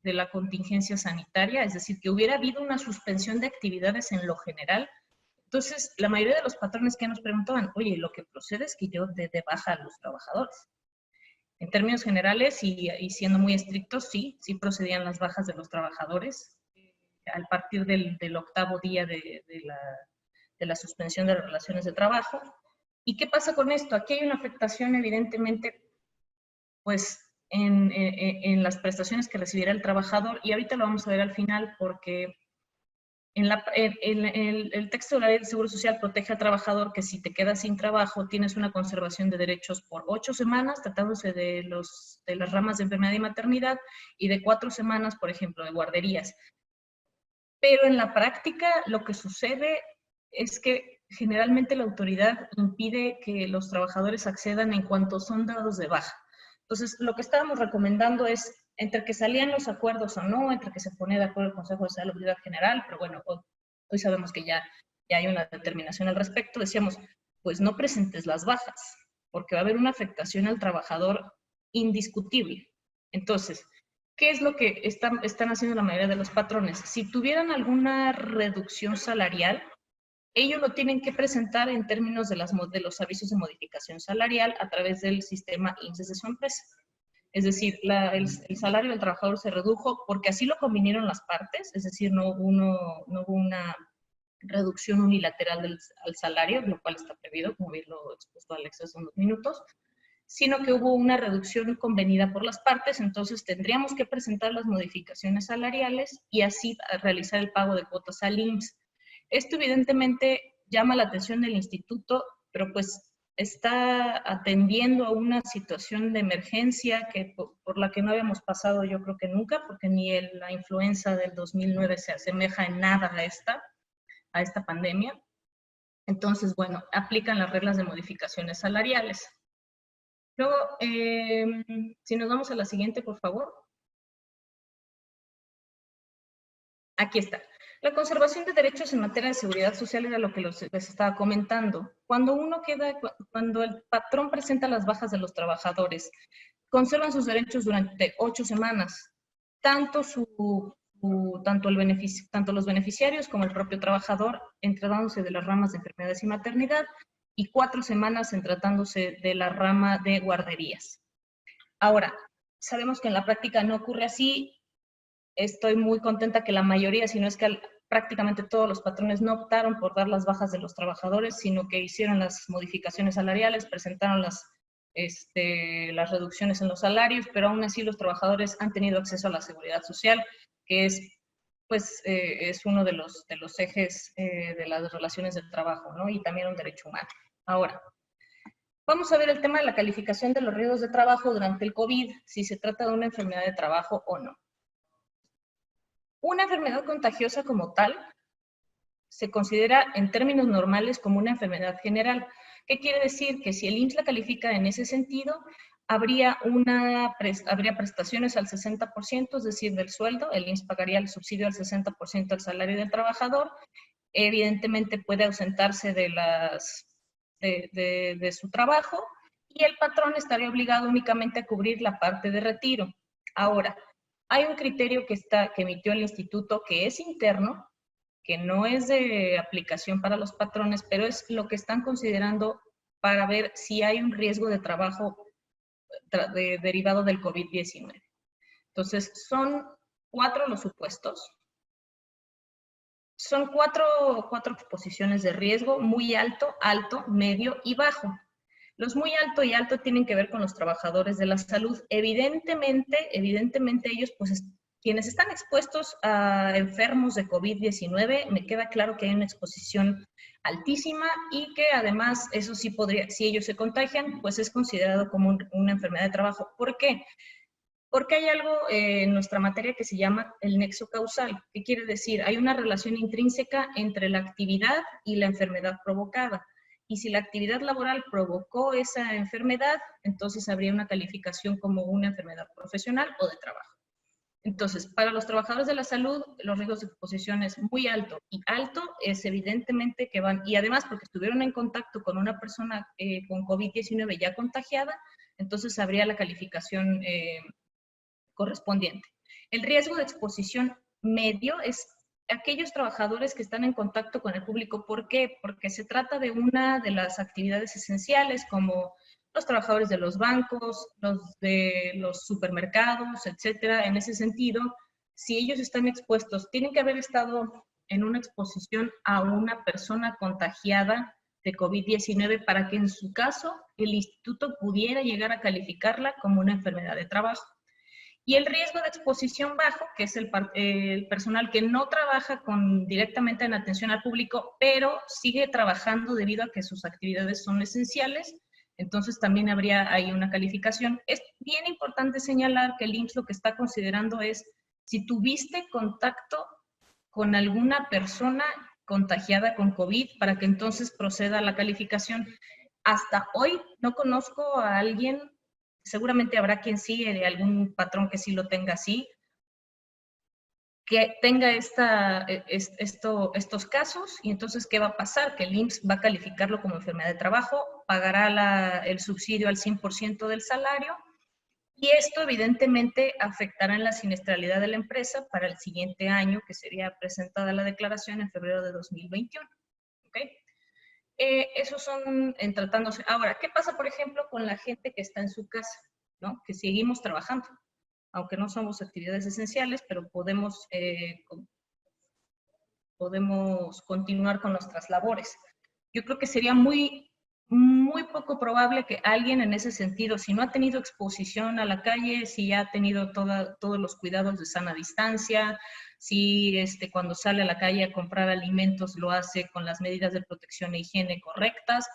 la contingencia sanitaria, es decir, que hubiera habido una suspensión de actividades en lo general, entonces la mayoría de los patrones que nos preguntaban, oye, lo que procede es que yo dé de baja a los trabajadores. En términos generales y siendo muy estrictos, sí procedían las bajas de los trabajadores al partir del 8º día de de la suspensión de las relaciones de trabajo. ¿Y qué pasa con esto? Aquí hay una afectación evidentemente pues en las prestaciones que recibirá el trabajador, y ahorita lo vamos a ver al final porque el texto de la Ley del Seguro Social protege al trabajador que si te quedas sin trabajo tienes una conservación de derechos por 8 semanas, tratándose de las ramas de enfermedad y maternidad, y de 4 semanas, por ejemplo, de guarderías. Pero en la práctica lo que sucede es que generalmente la autoridad impide que los trabajadores accedan en cuanto son dados de baja. Entonces, lo que estábamos recomendando es, entre que salían los acuerdos o no, entre que se ponía de acuerdo el Consejo de Salubridad General, pero bueno, hoy sabemos que ya hay una determinación al respecto, decíamos, pues no presentes las bajas, porque va a haber una afectación al trabajador indiscutible. Entonces, ¿qué es lo que están haciendo la mayoría de los patrones? Si tuvieran alguna reducción salarial, ellos lo tienen que presentar en términos de los avisos de modificación salarial a través del sistema INSS de su empresa. Es decir, el salario del trabajador se redujo porque así lo convinieron las partes, es decir, no hubo una reducción unilateral al salario, lo cual está previsto, como bien lo expuesto Alex hace unos minutos, sino que hubo una reducción convenida por las partes, entonces tendríamos que presentar las modificaciones salariales y así realizar el pago de cuotas al IMSS. Esto evidentemente llama la atención del instituto, pero pues está atendiendo a una situación de emergencia por la que no habíamos pasado yo creo que nunca, porque ni la influenza del 2009 se asemeja en nada a esta pandemia. Entonces, bueno, aplican las reglas de modificaciones salariales. Luego, si nos vamos a la siguiente, por favor. Aquí está. La conservación de derechos en materia de seguridad social era lo que les estaba comentando. Cuando el patrón presenta las bajas de los trabajadores, conservan sus derechos durante 8 semanas. Tanto los beneficiarios como el propio trabajador, en tratándose de las ramas de enfermedades y maternidad, y 4 semanas en tratándose de la rama de guarderías. Ahora, sabemos que en la práctica no ocurre así. Estoy muy contenta que la mayoría, si no es que prácticamente todos los patrones no optaron por dar las bajas de los trabajadores, sino que hicieron las modificaciones salariales, presentaron las reducciones en los salarios, pero aún así los trabajadores han tenido acceso a la seguridad social, que es uno de los ejes de las relaciones de trabajo, ¿no? Y también un derecho humano. Ahora, vamos a ver el tema de la calificación de los riesgos de trabajo durante el COVID, si se trata de una enfermedad de trabajo o no. Una enfermedad contagiosa como tal se considera en términos normales como una enfermedad general. ¿Qué quiere decir? Que si el IMSS la califica en ese sentido, habría prestaciones al 60%, es decir, del sueldo. El IMSS pagaría el subsidio al 60% del salario del trabajador. Evidentemente puede ausentarse de su trabajo y el patrón estaría obligado únicamente a cubrir la parte de retiro. Ahora, hay un criterio que emitió el instituto que es interno, que no es de aplicación para los patrones, pero es lo que están considerando para ver si hay un riesgo de trabajo derivado del COVID-19. Entonces, son 4 los supuestos. Son 4 exposiciones de riesgo: muy alto, alto, medio y bajo. Los muy alto y alto tienen que ver con los trabajadores de la salud. Evidentemente ellos, pues, quienes están expuestos a enfermos de COVID-19, me queda claro que hay una exposición altísima y que además, eso sí podría, si ellos se contagian, pues es considerado como una enfermedad de trabajo. ¿Por qué? Porque hay algo en nuestra materia que se llama el nexo causal. ¿Qué quiere decir? Hay una relación intrínseca entre la actividad y la enfermedad provocada. Y si la actividad laboral provocó esa enfermedad, entonces habría una calificación como una enfermedad profesional o de trabajo. Entonces, para los trabajadores de la salud, los riesgos de exposición es muy alto. Y alto es evidentemente que van, y además porque estuvieron en contacto con una persona con COVID-19 ya contagiada, entonces habría la calificación correspondiente. El riesgo de exposición medio es aquellos trabajadores que están en contacto con el público. ¿Por qué? Porque se trata de una de las actividades esenciales, como los trabajadores de los bancos, los de los supermercados, etcétera. En ese sentido, si ellos están expuestos, tienen que haber estado en una exposición a una persona contagiada de COVID-19 para que en su caso el instituto pudiera llegar a calificarla como una enfermedad de trabajo. Y el riesgo de exposición bajo, que es el personal que no trabaja directamente en atención al público, pero sigue trabajando debido a que sus actividades son esenciales, entonces también habría ahí una calificación. Es bien importante señalar que el IMSS lo que está considerando es si tuviste contacto con alguna persona contagiada con COVID para que entonces proceda a la calificación. Hasta hoy no conozco a alguien, seguramente habrá quien sí, algún patrón que sí lo tenga así, que tenga estos casos, y entonces, ¿qué va a pasar? Que el IMSS va a calificarlo como enfermedad de trabajo, pagará el subsidio al 100% del salario, y esto evidentemente afectará en la siniestralidad de la empresa para el siguiente año, que sería presentada la declaración en febrero de 2021. ¿Okay? Esos son en tratándose. Ahora, ¿qué pasa, por ejemplo, con la gente que está en su casa? ¿No? Que seguimos trabajando, aunque no somos actividades esenciales, pero podemos continuar con nuestras labores. Yo creo que sería muy poco probable que alguien en ese sentido, si no ha tenido exposición a la calle, si ya ha tenido todos los cuidados de sana distancia, si cuando sale a la calle a comprar alimentos lo hace con las medidas de protección e higiene correctas,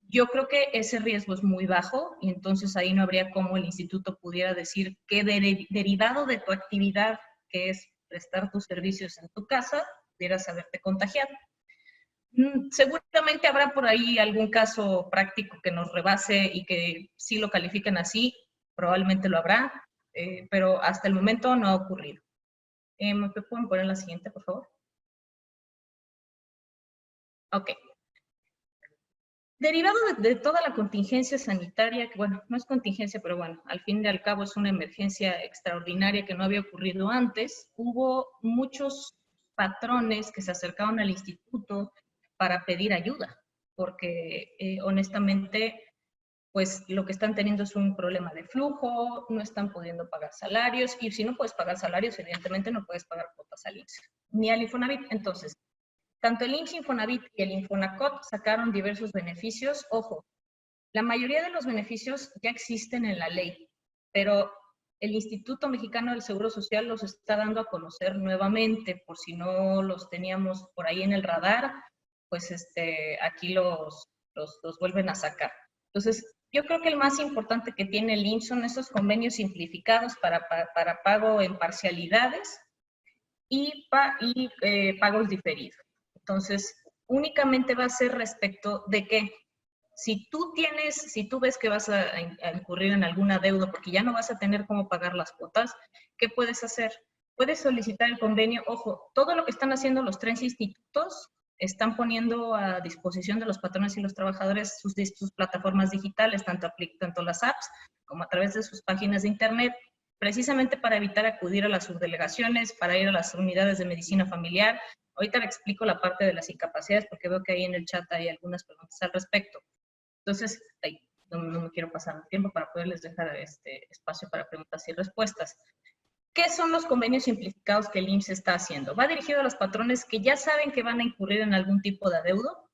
yo creo que ese riesgo es muy bajo y entonces ahí no habría cómo el instituto pudiera decir que derivado de tu actividad, que es prestar tus servicios en tu casa, pudieras haberte contagiado. Seguramente habrá por ahí algún caso práctico que nos rebase y que sí lo califiquen así, probablemente lo habrá, pero hasta el momento no ha ocurrido. ¿Me pueden poner la siguiente, por favor? Ok. Derivado de toda la contingencia sanitaria, que bueno, no es contingencia, pero bueno, al fin y al cabo es una emergencia extraordinaria que no había ocurrido antes, hubo muchos patrones que se acercaron al instituto para pedir ayuda, porque honestamente, pues lo que están teniendo es un problema de flujo, no están pudiendo pagar salarios, y si no puedes pagar salarios, evidentemente no puedes pagar cuotas al IMSS, ni al Infonavit. Entonces, tanto el IMSS Infonavit y el Infonacot sacaron diversos beneficios. Ojo, la mayoría de los beneficios ya existen en la ley, pero el Instituto Mexicano del Seguro Social los está dando a conocer nuevamente, por si no los teníamos por ahí en el radar, pues aquí los vuelven a sacar. Entonces, yo creo que el más importante que tiene el IMSS son esos convenios simplificados para pago en parcialidades y pagos diferidos. Entonces, únicamente va a ser respecto de que si tú ves que vas a incurrir en alguna deuda porque ya no vas a tener cómo pagar las cuotas, ¿qué puedes hacer? Puedes solicitar el convenio. Ojo, todo lo que están haciendo los 3 institutos están poniendo a disposición de los patrones y los trabajadores sus plataformas digitales, tanto las apps como a través de sus páginas de internet, precisamente para evitar acudir a las subdelegaciones, para ir a las unidades de medicina familiar. Ahorita le explico la parte de las incapacidades porque veo que ahí en el chat hay algunas preguntas al respecto. Entonces, no me quiero pasar el tiempo para poderles dejar espacio para preguntas y respuestas. ¿Qué son los convenios simplificados que el IMSS está haciendo? Va dirigido a los patrones que ya saben que van a incurrir en algún tipo de adeudo.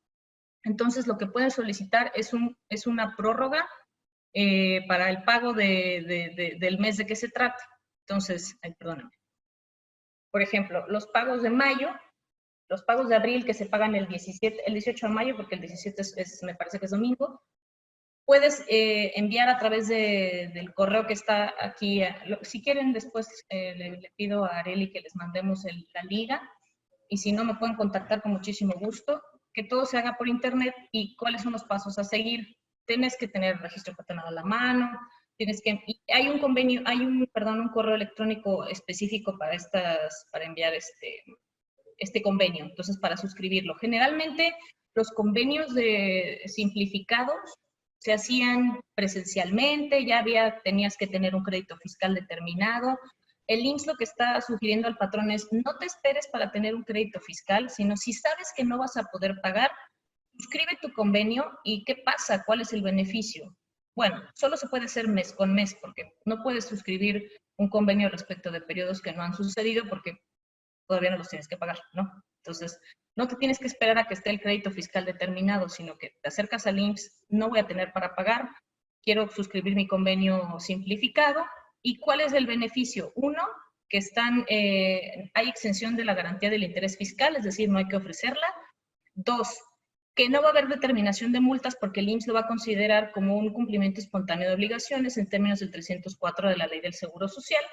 Entonces, lo que pueden solicitar es una prórroga para el pago del mes de que se trata. Entonces, perdóname. Por ejemplo, los pagos de mayo, los pagos de abril que se pagan el 18 de mayo, porque el 17 me parece que es domingo, puedes enviar a través del correo que está aquí. Si quieren, después le pido a Areli que les mandemos la liga, y si no, me pueden contactar con muchísimo gusto. Que todo se haga por internet. ¿Y cuáles son los pasos a seguir? Tienes que tener el registro patronal a la mano, hay un convenio, un correo electrónico específico para enviar este convenio, entonces para suscribirlo. Generalmente los convenios simplificados se hacían presencialmente, tenías que tener un crédito fiscal determinado. El IMSS lo que está sugiriendo al patrón es no te esperes para tener un crédito fiscal, sino si sabes que no vas a poder pagar, suscribe tu convenio. ¿Y qué pasa? ¿Cuál es el beneficio? Bueno, solo se puede hacer mes con mes, porque no puedes suscribir un convenio respecto de periodos que no han sucedido porque todavía no los tienes que pagar, ¿no? Entonces, no te tienes que esperar a que esté el crédito fiscal determinado, sino que te acercas al IMSS, no voy a tener para pagar, quiero suscribir mi convenio simplificado. ¿Y cuál es el beneficio? Uno, que hay exención de la garantía del interés fiscal, es decir, no hay que ofrecerla. Dos, que no va a haber determinación de multas porque el IMSS lo va a considerar como un cumplimiento espontáneo de obligaciones en términos del 304 de la Ley del Seguro Social.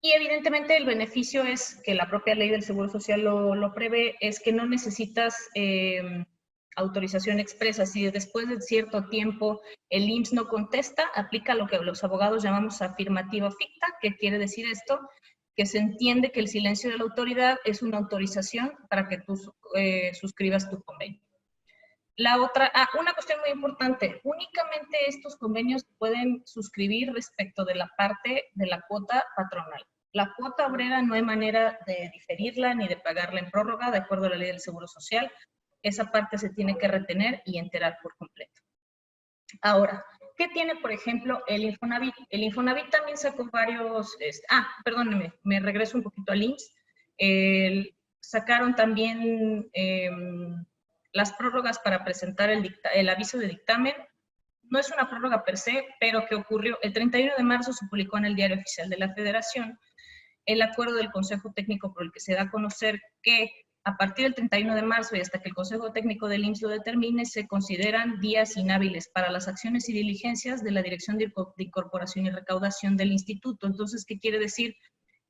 Y evidentemente el beneficio es que la propia Ley del Seguro Social lo prevé, es que no necesitas autorización expresa. Si después de cierto tiempo el IMSS no contesta, aplica lo que los abogados llamamos afirmativa ficta. ¿Qué quiere decir esto? Que se entiende que el silencio de la autoridad es una autorización para que tú suscribas tu convenio. La otra, una cuestión muy importante, únicamente estos convenios pueden suscribir respecto de la parte de la cuota patronal. La cuota obrera no hay manera de diferirla ni de pagarla en prórroga, de acuerdo a la Ley del Seguro Social. Esa parte se tiene que retener y enterar por completo. Ahora, ¿qué tiene, por ejemplo, el Infonavit? El Infonavit también sacó varios... perdónenme, me regreso un poquito al IMSS. Sacaron también las prórrogas para presentar el aviso de dictamen. No es una prórroga per se, pero ¿qué ocurrió? El 31 de marzo se publicó en el Diario Oficial de la Federación el acuerdo del Consejo Técnico por el que se da a conocer que a partir del 31 de marzo y hasta que el Consejo Técnico del IMSS lo determine, se consideran días inhábiles para las acciones y diligencias de la Dirección de Incorporación y Recaudación del Instituto. Entonces, ¿qué quiere decir?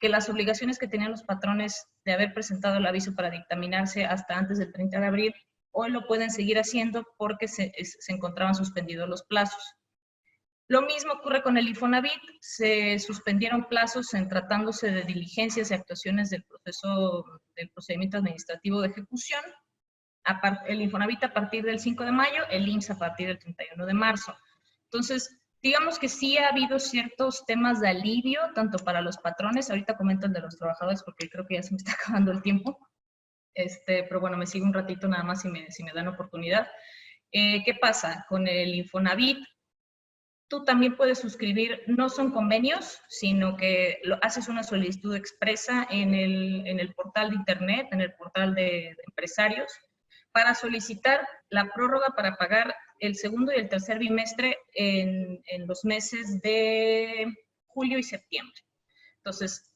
Que las obligaciones que tenían los patrones de haber presentado el aviso para dictaminarse hasta antes del 30 de abril, hoy lo pueden seguir haciendo porque se encontraban suspendidos los plazos. Lo mismo ocurre con el Infonavit, se suspendieron plazos en tratándose de diligencias y actuaciones del procedimiento administrativo de ejecución. El Infonavit a partir del 5 de mayo, el IMSS a partir del 31 de marzo. Entonces, digamos que sí ha habido ciertos temas de alivio, tanto para los patrones, ahorita comentan de los trabajadores porque creo que ya se me está acabando el tiempo, pero bueno, me sigo un ratito nada más si me dan oportunidad. ¿Qué pasa? Con el Infonavit, tú también puedes suscribir, no son convenios, sino que haces una solicitud expresa en el portal de internet, en el portal de empresarios, para solicitar la prórroga para pagar el segundo y el tercer bimestre en los meses de julio y septiembre. Entonces,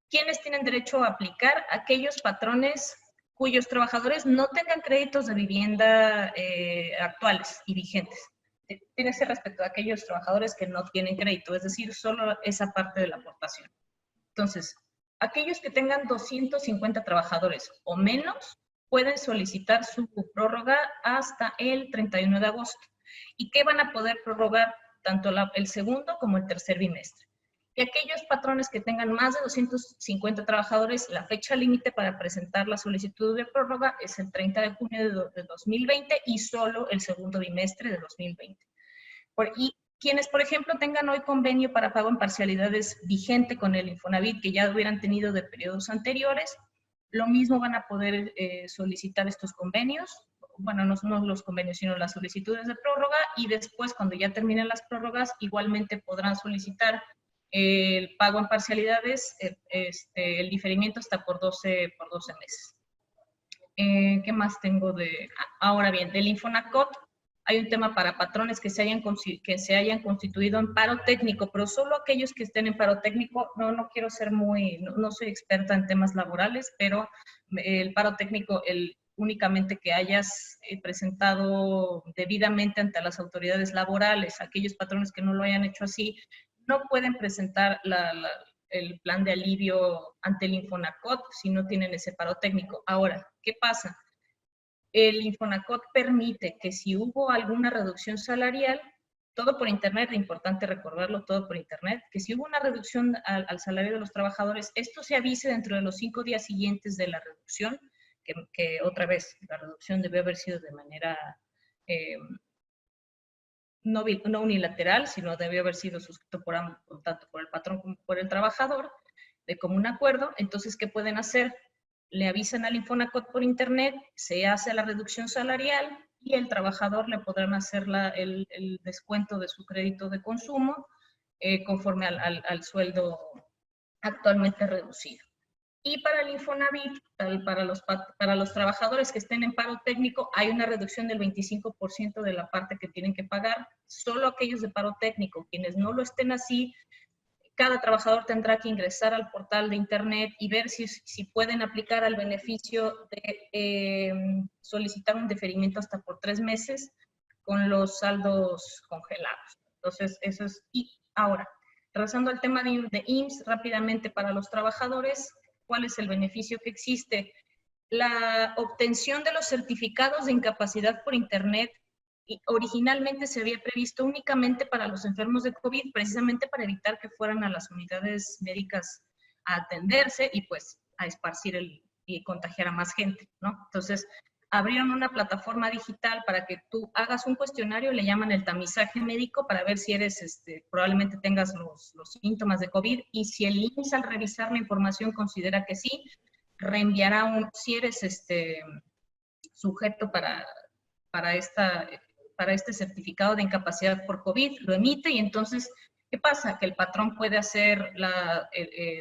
¿quiénes tienen derecho a aplicar? Aquellos patrones cuyos trabajadores no tengan créditos de vivienda actuales y vigentes. Tiene que ser respecto a aquellos trabajadores que no tienen crédito, es decir, solo esa parte de la aportación. Entonces, aquellos que tengan 250 trabajadores o menos pueden solicitar su prórroga hasta el 31 de agosto. ¿Y qué van a poder prorrogar? Tanto el segundo como el tercer bimestre. Y aquellos patrones que tengan más de 250 trabajadores, la fecha límite para presentar la solicitud de prórroga es el 30 de junio de 2020 y solo el segundo bimestre de 2020. Y quienes, por ejemplo, tengan hoy convenio para pago en parcialidades vigente con el Infonavit, que ya hubieran tenido de periodos anteriores, lo mismo van a poder solicitar estos convenios, bueno, no los convenios, sino las solicitudes de prórroga, y después, cuando ya terminen las prórrogas, igualmente podrán solicitar el pago en parcialidades, el diferimiento hasta por 12 meses. ¿Qué más tengo ahora bien, del Infonacot? Hay un tema para patrones que se hayan constituido en paro técnico, pero solo aquellos que estén en paro técnico. No quiero ser no soy experta en temas laborales, pero el paro técnico, únicamente que hayas presentado debidamente ante las autoridades laborales, aquellos patrones que no lo hayan hecho así, no pueden presentar el plan de alivio ante el Infonacot si no tienen ese paro técnico. Ahora, ¿qué pasa? El Infonacot permite que si hubo alguna reducción salarial, todo por internet, es importante recordarlo, todo por internet, que si hubo una reducción al salario de los trabajadores, esto se avise dentro de los 5 días siguientes de la reducción, que otra vez la reducción debe haber sido de manera no unilateral, sino debe haber sido suscrito tanto por el patrón como por el trabajador, de común acuerdo. Entonces, ¿qué pueden hacer? Le avisan al Infonacot por internet, se hace la reducción salarial y el trabajador le podrán hacer el descuento de su crédito de consumo conforme al sueldo actualmente reducido. Y para el Infonavit, para los trabajadores que estén en paro técnico, hay una reducción del 25% de la parte que tienen que pagar. Solo aquellos de paro técnico, quienes no lo estén así, cada trabajador tendrá que ingresar al portal de internet y ver si pueden aplicar al beneficio de solicitar un deferimiento hasta por 3 meses con los saldos congelados. Entonces, eso es. Y ahora, regresando al tema de IMSS, rápidamente para los trabajadores, ¿cuál es el beneficio que existe? La obtención de los certificados de incapacidad por internet originalmente se había previsto únicamente para los enfermos de COVID, precisamente para evitar que fueran a las unidades médicas a atenderse y pues a esparcir y contagiar a más gente, ¿no? Entonces, abrieron una plataforma digital para que tú hagas un cuestionario, le llaman el tamizaje médico, para ver si eres, probablemente tengas los síntomas de COVID, y si el IMSS al revisar la información considera que sí, reenviará si eres sujeto para este certificado de incapacidad por COVID, lo emite y entonces, ¿qué pasa? Que el patrón puede hacer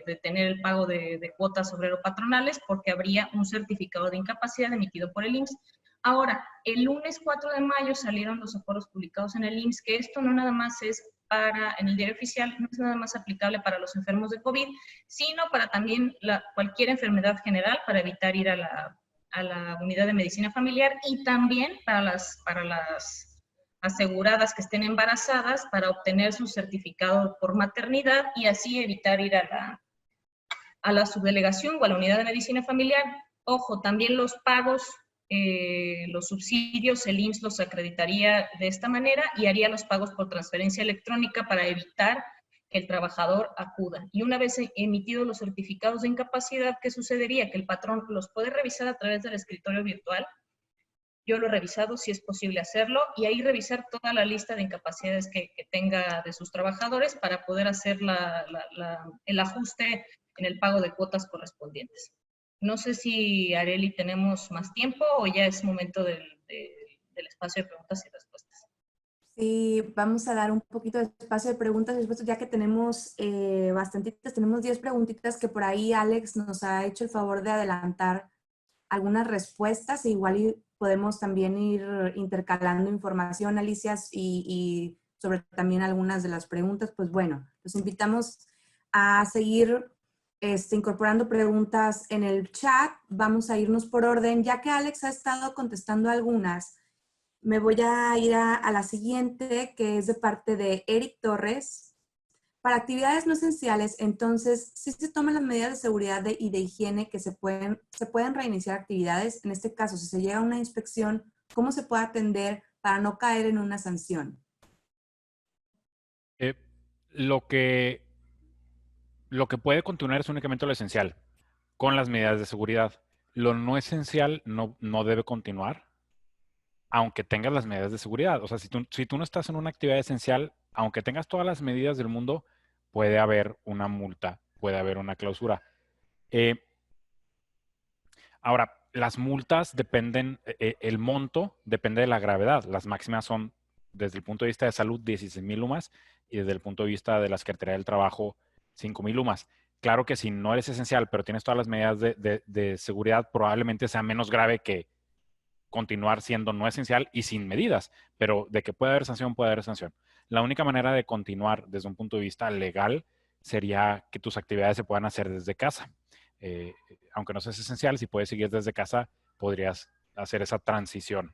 detener el pago de cuotas obrero-patronales porque habría un certificado de incapacidad emitido por el IMSS. Ahora, el lunes 4 de mayo salieron los acuerdos publicados en el IMSS, que esto no nada más es en el diario oficial, no es nada más aplicable para los enfermos de COVID, sino para también cualquier enfermedad general, para evitar ir a la unidad de medicina familiar, y también para las aseguradas que estén embarazadas, para obtener su certificado por maternidad y así evitar ir a la subdelegación o a la unidad de medicina familiar. Ojo, también los pagos, los subsidios, el IMSS los acreditaría de esta manera y haría los pagos por transferencia electrónica para evitar que el trabajador acuda. Y una vez emitidos los certificados de incapacidad, ¿qué sucedería? Que el patrón los puede revisar a través del escritorio virtual. Yo lo he revisado, si es posible hacerlo, y ahí revisar toda la lista de incapacidades que tenga de sus trabajadores para poder hacer el ajuste en el pago de cuotas correspondientes. No sé si, Areli, tenemos más tiempo o ya es momento del espacio de preguntas y respuestas. Sí, vamos a dar un poquito de espacio de preguntas y respuestas, ya que tenemos bastantitas, tenemos 10 preguntitas que por ahí Alex nos ha hecho el favor de adelantar algunas respuestas, e igual podemos también ir intercalando información, Alicia, y sobre también algunas de las preguntas. Pues bueno, los invitamos a seguir incorporando preguntas en el chat. Vamos a irnos por orden, ya que Alex ha estado contestando algunas. Me voy a ir a la siguiente, que es de parte de Eric Torres. Para actividades no esenciales, entonces, ¿sí se toman las medidas de seguridad y de higiene que se pueden reiniciar actividades? En este caso, si se llega a una inspección, ¿cómo se puede atender para no caer en una sanción? Lo que puede continuar es únicamente lo esencial, con las medidas de seguridad. Lo no esencial no debe continuar, aunque tengas las medidas de seguridad. O sea, si tú no estás en una actividad esencial, aunque tengas todas las medidas del mundo, puede haber una multa, puede haber una clausura. Ahora, las multas dependen, el monto depende de la gravedad. Las máximas son, desde el punto de vista de salud, 16,000 UMAS, y desde el punto de vista de la Secretaría del Trabajo, 5,000 UMAS. Claro que si no eres esencial, pero tienes todas las medidas de seguridad, probablemente sea menos grave que continuar siendo no esencial y sin medidas, pero de que puede haber sanción, puede haber sanción. La única manera de continuar desde un punto de vista legal sería que tus actividades se puedan hacer desde casa. Aunque no seas esencial, si puedes seguir desde casa, podrías hacer esa transición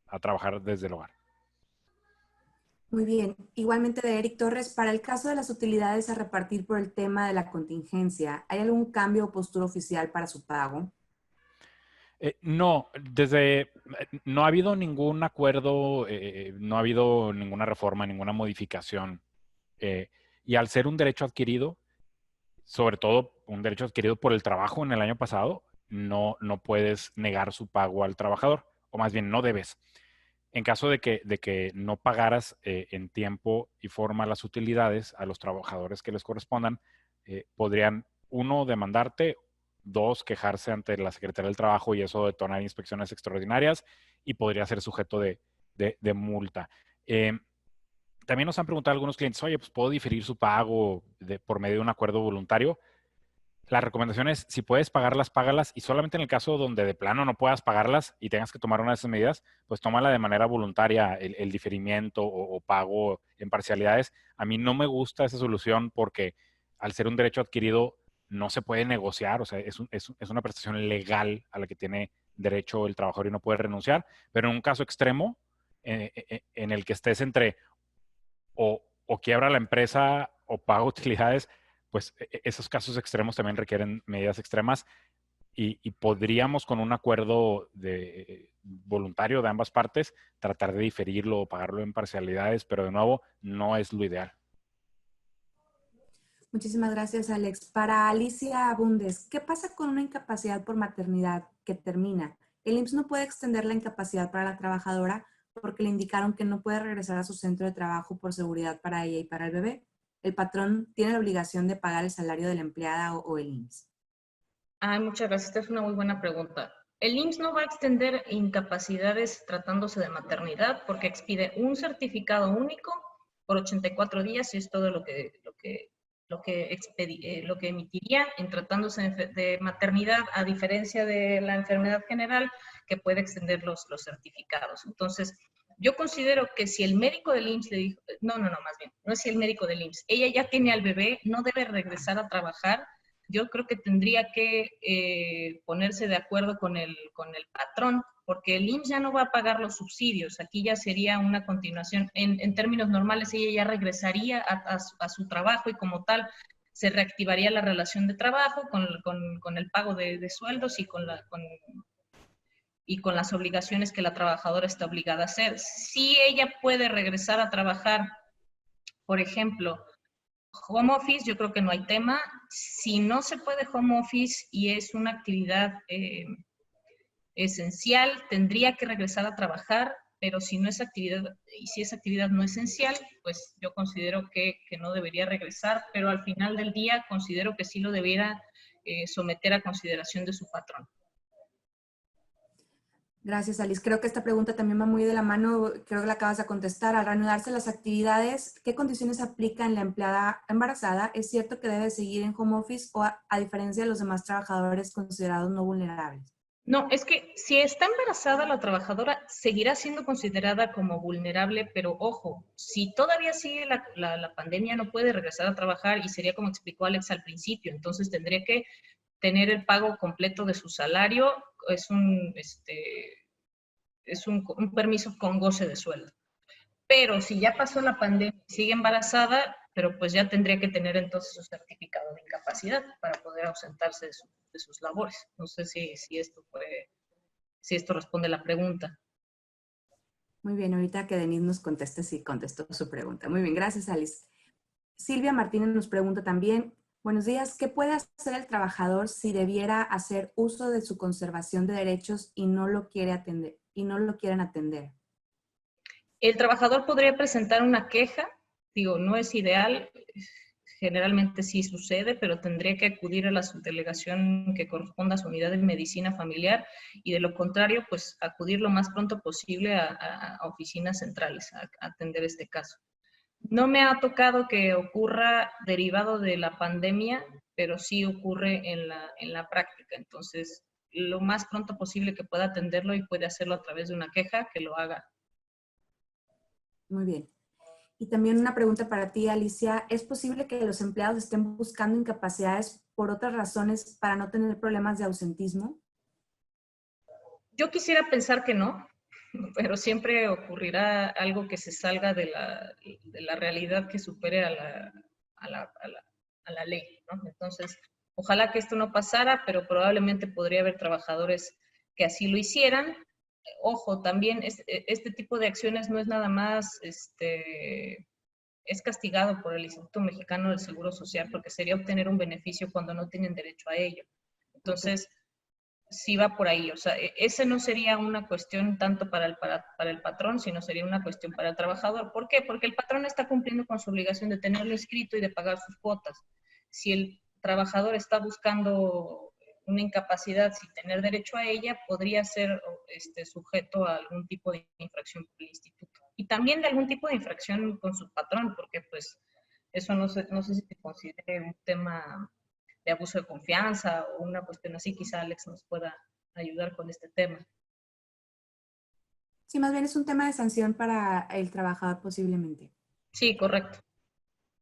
a trabajar desde el hogar. Muy bien. Igualmente de Eric Torres, para el caso de las utilidades a repartir por el tema de la contingencia, ¿hay algún cambio o postura oficial para su pago? No, no ha habido ningún acuerdo, no ha habido ninguna reforma, ninguna modificación. Y al ser un derecho adquirido, sobre todo un derecho adquirido por el trabajo en el año pasado, no puedes negar su pago al trabajador, o más bien no debes. En caso de que no pagaras en tiempo y forma las utilidades a los trabajadores que les correspondan, podrían, 1, demandarte, 2, quejarse ante la Secretaría del Trabajo y eso detonar inspecciones extraordinarias y podría ser sujeto de multa. También nos han preguntado algunos clientes, oye, pues ¿puedo diferir su pago por medio de un acuerdo voluntario? La recomendación es, si puedes pagarlas, págalas, y solamente en el caso donde de plano no puedas pagarlas y tengas que tomar una de esas medidas, pues tómala de manera voluntaria, el diferimiento o pago en parcialidades. A mí no me gusta esa solución porque al ser un derecho adquirido no se puede negociar, o sea, es una prestación legal a la que tiene derecho el trabajador y no puede renunciar, pero en un caso extremo en el que estés entre o quiebra la empresa o paga utilidades, pues esos casos extremos también requieren medidas extremas y podríamos con un acuerdo voluntario de ambas partes tratar de diferirlo o pagarlo en parcialidades, pero de nuevo no es lo ideal. Muchísimas gracias, Alex. Para Alicia Bundes, ¿qué pasa con una incapacidad por maternidad que termina? El IMSS no puede extender la incapacidad para la trabajadora porque le indicaron que no puede regresar a su centro de trabajo por seguridad para ella y para el bebé. El patrón tiene la obligación de pagar el salario de la empleada o el IMSS. Ay, muchas gracias. Esta es una muy buena pregunta. El IMSS no va a extender incapacidades tratándose de maternidad porque expide un certificado único por 84 días y es todo lo que emitiría en tratándose de maternidad, a diferencia de la enfermedad general que puede extender los certificados. Entonces, yo considero que si el médico del IMSS le dijo, más bien, no es si el médico del IMSS, ella ya tiene al bebé, no debe regresar a trabajar. Yo creo que tendría que ponerse de acuerdo con el patrón, porque el IMSS ya no va a pagar los subsidios. Aquí ya sería una continuación. En términos normales, ella ya regresaría a su trabajo y como tal se reactivaría la relación de trabajo con el pago de sueldos y con las obligaciones que la trabajadora está obligada a hacer. Si ella puede regresar a trabajar, por ejemplo, home office, yo creo que no hay tema. Si no se puede home office y es una actividad esencial, tendría que regresar a trabajar, pero si no es actividad, y si esa actividad no es esencial, pues yo considero que no debería regresar, pero al final del día considero que sí lo debiera someter a consideración de su patrón. Gracias, Alice. Creo que esta pregunta también va muy de la mano, creo que la acabas de contestar. Al reanudarse las actividades, ¿qué condiciones aplican la empleada embarazada? ¿Es cierto que debe seguir en home office o a diferencia de los demás trabajadores considerados no vulnerables? No, es que si está embarazada la trabajadora, seguirá siendo considerada como vulnerable, pero ojo, si todavía sigue la pandemia, no puede regresar a trabajar y sería como explicó Alex al principio, entonces tendría que tener el pago completo de su salario, es un permiso con goce de sueldo. Pero si ya pasó la pandemia y sigue embarazada, pero pues ya tendría que tener entonces su certificado de incapacidad para poder ausentarse de sus labores. No sé si esto responde la pregunta. Muy bien, ahorita que Denise nos conteste si contestó su pregunta. Muy bien, gracias, Alice. Silvia Martínez nos pregunta también, buenos días, ¿qué puede hacer el trabajador si debiera hacer uso de su conservación de derechos y no lo quiere atender, y no lo quieren atender? El trabajador podría presentar una queja, digo, no es ideal, generalmente sí sucede, pero tendría que acudir a la subdelegación que corresponda a su unidad de medicina familiar y de lo contrario, pues acudir lo más pronto posible a oficinas centrales a atender este caso. No me ha tocado que ocurra derivado de la pandemia, pero sí ocurre en la práctica. Entonces, lo más pronto posible que pueda atenderlo y puede hacerlo a través de una queja, que lo haga. Muy bien. Y también una pregunta para ti, Alicia. ¿Es posible que los empleados estén buscando incapacidades por otras razones para no tener problemas de ausentismo? Yo quisiera pensar que no, pero siempre ocurrirá algo que se salga de la realidad que supere a la ley, ¿no? Entonces, ojalá que esto no pasara, pero probablemente podría haber trabajadores que así lo hicieran. Ojo, también este tipo de acciones no es nada más, es castigado por el Instituto Mexicano del Seguro Social porque sería obtener un beneficio cuando no tienen derecho a ello. Entonces, sí va por ahí, o sea, ese no sería una cuestión tanto para el patrón, sino sería una cuestión para el trabajador. ¿Por qué? Porque el patrón está cumpliendo con su obligación de tenerlo inscrito y de pagar sus cuotas. Si el trabajador está buscando una incapacidad sin tener derecho a ella, podría ser sujeto a algún tipo de infracción por el instituto. Y también de algún tipo de infracción con su patrón, porque pues eso no sé si se considere un tema de abuso de confianza o una cuestión así, quizá Alex nos pueda ayudar con este tema. Sí, más bien es un tema de sanción para el trabajador posiblemente. Sí, correcto.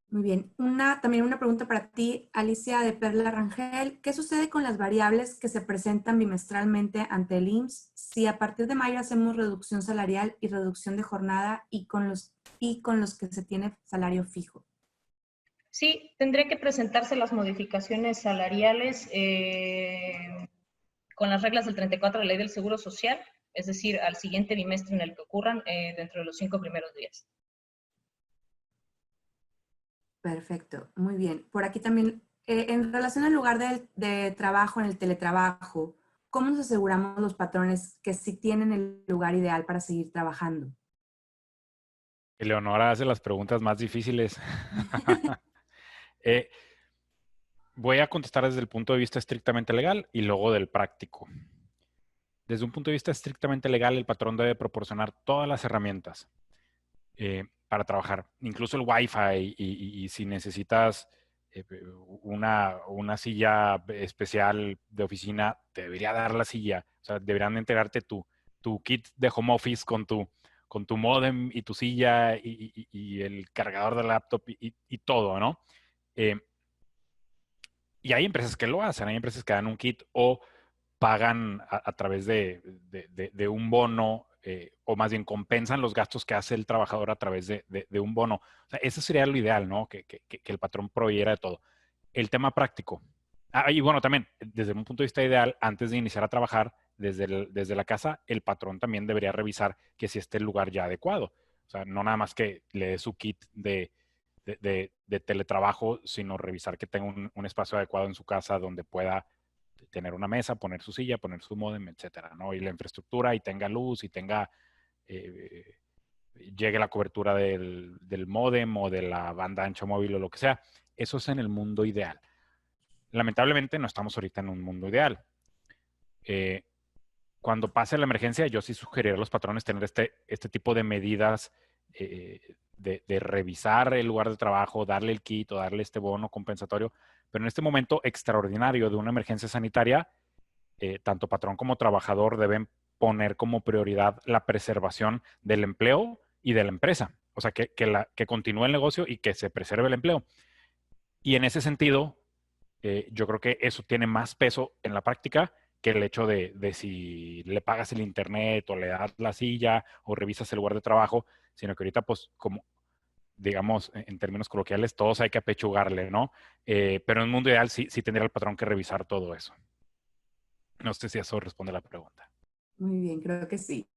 Muy bien. También una pregunta para ti, Alicia de Perla Rangel. ¿Qué sucede con las variables que se presentan bimestralmente ante el IMSS si a partir de mayo hacemos reducción salarial y reducción de jornada y con los que se tiene salario fijo? Sí, tendría que presentarse las modificaciones salariales con las reglas del 34 de la Ley del Seguro Social, es decir, al siguiente bimestre en el que ocurran dentro de los 5 primeros días. Perfecto, muy bien. Por aquí también, en relación al lugar de trabajo, en el teletrabajo, ¿cómo nos aseguramos los patrones que sí tienen el lugar ideal para seguir trabajando? Eleonora hace las preguntas más difíciles. Eh, Voy a contestar desde el punto de vista estrictamente legal y luego del práctico. Desde un punto de vista estrictamente legal, el patrón debe proporcionar todas las herramientas para trabajar, incluso el Wi-Fi y si necesitas una silla especial de oficina, te debería dar la silla. O sea, deberían entregarte tu kit de home office con tu módem y tu silla y el cargador de laptop y todo, ¿no? Eh, y hay empresas que lo hacen, hay empresas que dan un kit o pagan a través de un bono, o más bien compensan los gastos que hace el trabajador a través de un bono. O sea, eso sería lo ideal, ¿no? Que el patrón proveyera de todo. El tema práctico. Y bueno, también, desde un punto de vista ideal, antes de iniciar a trabajar desde la casa, el patrón también debería revisar que si esté el lugar ya adecuado. O sea, no nada más que le dé su kit de teletrabajo, sino revisar que tenga un espacio adecuado en su casa donde pueda tener una mesa, poner su silla, poner su módem, etcétera, ¿no? Y la infraestructura y tenga luz y tenga, eh, llegue la cobertura del módem o de la banda ancha móvil o lo que sea. Eso es en el mundo ideal. Lamentablemente no estamos ahorita en un mundo ideal. Cuando pase la emergencia, yo sí sugeriría a los patrones tener este tipo de medidas de revisar el lugar de trabajo, darle el kit o darle este bono compensatorio. Pero en este momento extraordinario de una emergencia sanitaria, tanto patrón como trabajador deben poner como prioridad la preservación del empleo y de la empresa. O sea, que continúe el negocio y que se preserve el empleo. Y en ese sentido, yo creo que eso tiene más peso en la práctica que el hecho de si le pagas el internet o le das la silla o revisas el lugar de trabajo, sino que ahorita, pues, como digamos, en términos coloquiales, todos hay que apechugarle, ¿no? Pero en un mundo ideal sí tendría el patrón que revisar todo eso. No sé si eso responde a la pregunta. Muy bien, creo que sí.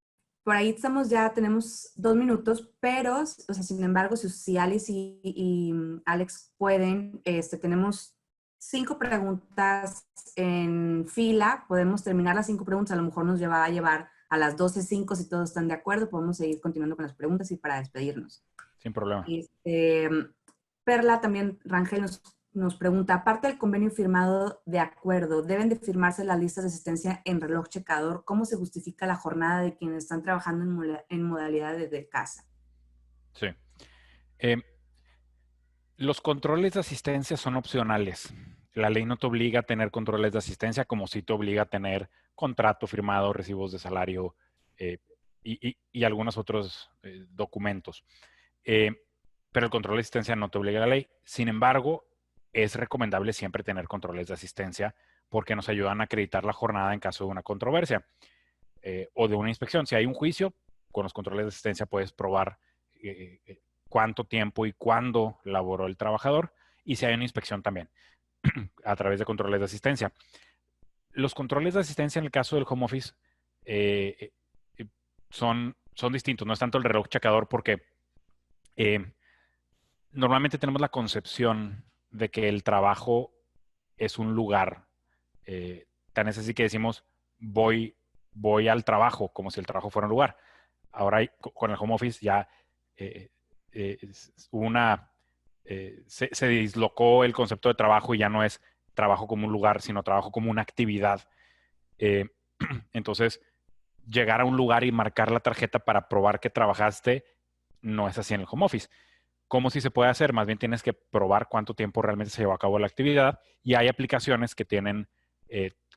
Por ahí tenemos 2 minutos, pero, o sea, sin embargo, si Alice y Alex pueden, tenemos 5 preguntas en fila, podemos terminar las 5 preguntas, a lo mejor nos va a llevar a las 12:05 si todos están de acuerdo, podemos seguir continuando con las preguntas y para despedirnos. Sin problema. Perla también, Rangel nos pregunta, aparte del convenio firmado de acuerdo, ¿deben de firmarse las listas de asistencia en reloj checador? ¿Cómo se justifica la jornada de quienes están trabajando en modalidad desde casa? Sí. Los controles de asistencia son opcionales. La ley no te obliga a tener controles de asistencia como sí te obliga a tener contrato firmado, recibos de salario y algunos otros documentos. Pero el control de asistencia no te obliga a la ley. Sin embargo, es recomendable siempre tener controles de asistencia porque nos ayudan a acreditar la jornada en caso de una controversia o de una inspección. Si hay un juicio, con los controles de asistencia puedes probar cuánto tiempo y cuándo laboró el trabajador y si hay una inspección también a través de controles de asistencia. Los controles de asistencia en el caso del home office son distintos. No es tanto el reloj checador porque normalmente tenemos la concepción de que el trabajo es un lugar. Tan es así que decimos voy al trabajo como si el trabajo fuera un lugar. Ahora con el home office ya se dislocó el concepto de trabajo y ya no es trabajo como un lugar, sino trabajo como una actividad. Entonces, llegar a un lugar y marcar la tarjeta para probar que trabajaste no es así en el home office. ¿Cómo sí se puede hacer? Más bien tienes que probar cuánto tiempo realmente se llevó a cabo la actividad y hay aplicaciones que tienen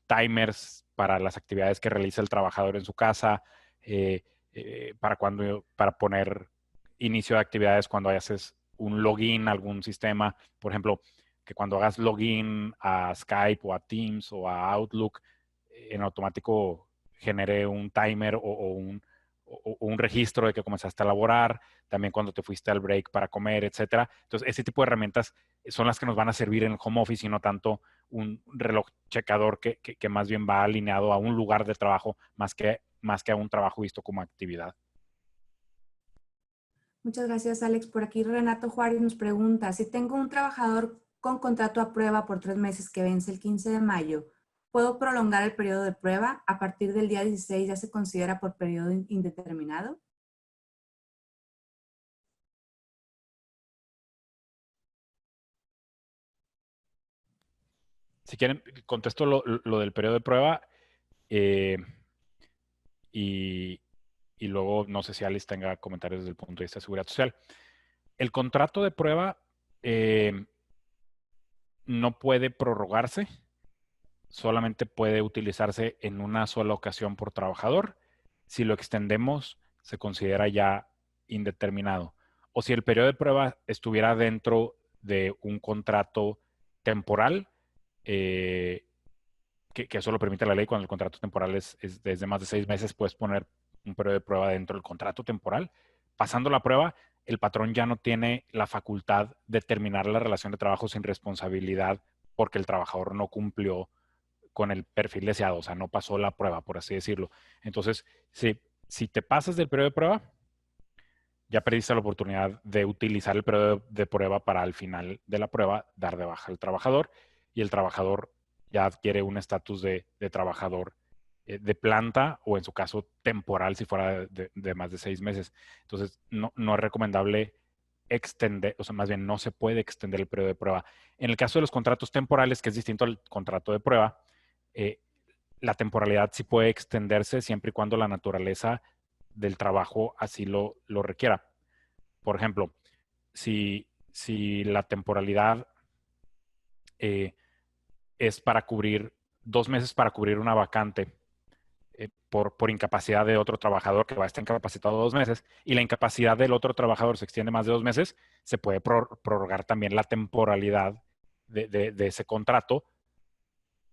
timers para las actividades que realiza el trabajador en su casa, para poner inicio de actividades cuando haces un login a algún sistema. Por ejemplo, que cuando hagas login a Skype o a Teams o a Outlook, en automático genere un timer o un registro de que comenzaste a laborar, también cuando te fuiste al break para comer, etcétera. Entonces, ese tipo de herramientas son las que nos van a servir en el home office y no tanto un reloj checador que más bien va alineado a un lugar de trabajo más que a un trabajo visto como actividad. Muchas gracias, Alex. Por aquí Renato Juárez nos pregunta, si tengo un trabajador con contrato a prueba por 3 meses que vence el 15 de mayo, ¿puedo prolongar el periodo de prueba? ¿A partir del día 16 ya se considera por periodo indeterminado? Si quieren, contesto lo del periodo de prueba eh, y, y luego no sé si Alice tenga comentarios desde el punto de vista de seguridad social. El contrato de prueba no puede prorrogarse, solamente puede utilizarse en una sola ocasión por trabajador. Si lo extendemos, se considera ya indeterminado. O si el periodo de prueba estuviera dentro de un contrato temporal, que eso lo permite la ley, cuando el contrato temporal es desde más de 6 meses, puedes poner un periodo de prueba dentro del contrato temporal. Pasando la prueba, el patrón ya no tiene la facultad de terminar la relación de trabajo sin responsabilidad porque el trabajador no cumplió con el perfil deseado, o sea, no pasó la prueba, por así decirlo. Entonces, si te pasas del periodo de prueba, ya perdiste la oportunidad de utilizar el periodo de prueba para al final de la prueba dar de baja al trabajador y el trabajador ya adquiere un estatus de trabajador de planta o en su caso temporal si fuera de más de 6 meses. Entonces, no es recomendable extender, o sea, más bien no se puede extender el periodo de prueba. En el caso de los contratos temporales, que es distinto al contrato de prueba, eh, la temporalidad sí puede extenderse siempre y cuando la naturaleza del trabajo así lo requiera. Por ejemplo, si la temporalidad es para cubrir 2 meses para cubrir una vacante por incapacidad de otro trabajador que va a estar incapacitado 2 meses y la incapacidad del otro trabajador se extiende más de 2 meses, se puede prorrogar también la temporalidad de ese contrato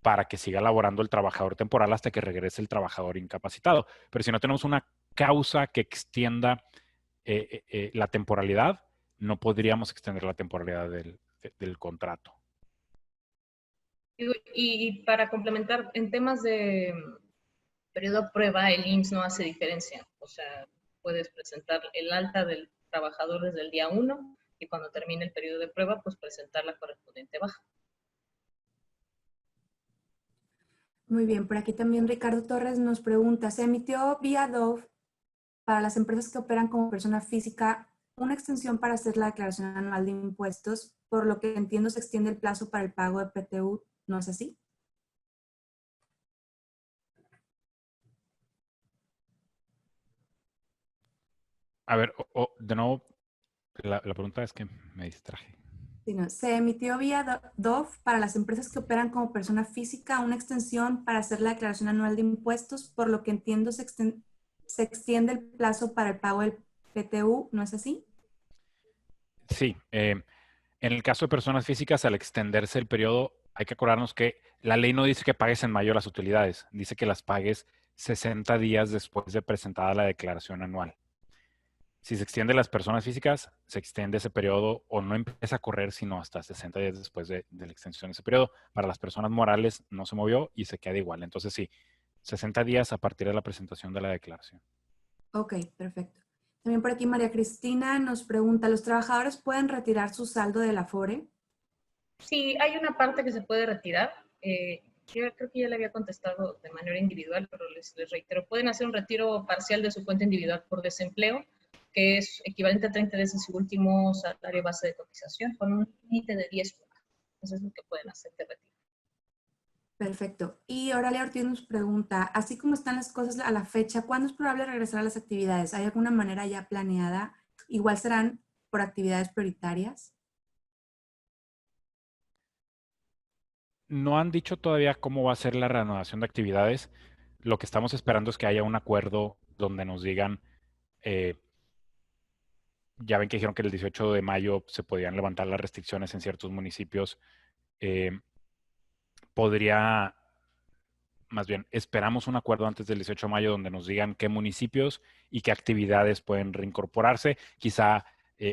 para que siga laborando el trabajador temporal hasta que regrese el trabajador incapacitado. Pero si no tenemos una causa que extienda la temporalidad, no podríamos extender la temporalidad del contrato. Y para complementar, en temas de periodo de prueba, el IMSS no hace diferencia. O sea, puedes presentar el alta del trabajador desde el día 1 y cuando termine el periodo de prueba, pues presentar la correspondiente baja. Muy bien, por aquí también Ricardo Torres nos pregunta, ¿se emitió vía DOF para las empresas que operan como persona física una extensión para hacer la declaración anual de impuestos? Por lo que entiendo se extiende el plazo para el pago de PTU, ¿no es así? A ver, de nuevo, la pregunta es que me distraje. Sí, no. Se emitió vía DOF para las empresas que operan como persona física una extensión para hacer la declaración anual de impuestos, por lo que entiendo se extiende el plazo para el pago del PTU, ¿no es así? Sí, en el caso de personas físicas, al extenderse el periodo, hay que acordarnos que la ley no dice que pagues en mayo las utilidades, dice que las pagues 60 días después de presentada la declaración anual. Si se extiende las personas físicas, se extiende ese periodo o no empieza a correr sino hasta 60 días después de la extensión de ese periodo. Para las personas morales no se movió y se queda igual. Entonces sí, 60 días a partir de la presentación de la declaración. Ok, perfecto. También por aquí María Cristina nos pregunta, ¿los trabajadores pueden retirar su saldo del Afore? Sí, hay una parte que se puede retirar. Yo creo que ya le había contestado de manera individual, pero les reitero, pueden hacer un retiro parcial de su cuenta individual por desempleo, que es equivalente a 30 días de su último salario base de cotización, con un límite de 10 horas. Eso es lo que pueden hacer de retiro. Perfecto. Y Oralia Ortiz nos pregunta, así como están las cosas a la fecha, ¿cuándo es probable regresar a las actividades? ¿Hay alguna manera ya planeada? Igual serán por actividades prioritarias? No han dicho todavía cómo va a ser la reanudación de actividades. Lo que estamos esperando es que haya un acuerdo donde nos digan, eh, ya ven que dijeron que el 18 de mayo se podían levantar las restricciones en ciertos municipios. eh, Podría, más bien, esperamos un acuerdo antes del 18 de mayo donde nos digan qué municipios y qué actividades pueden reincorporarse. Quizá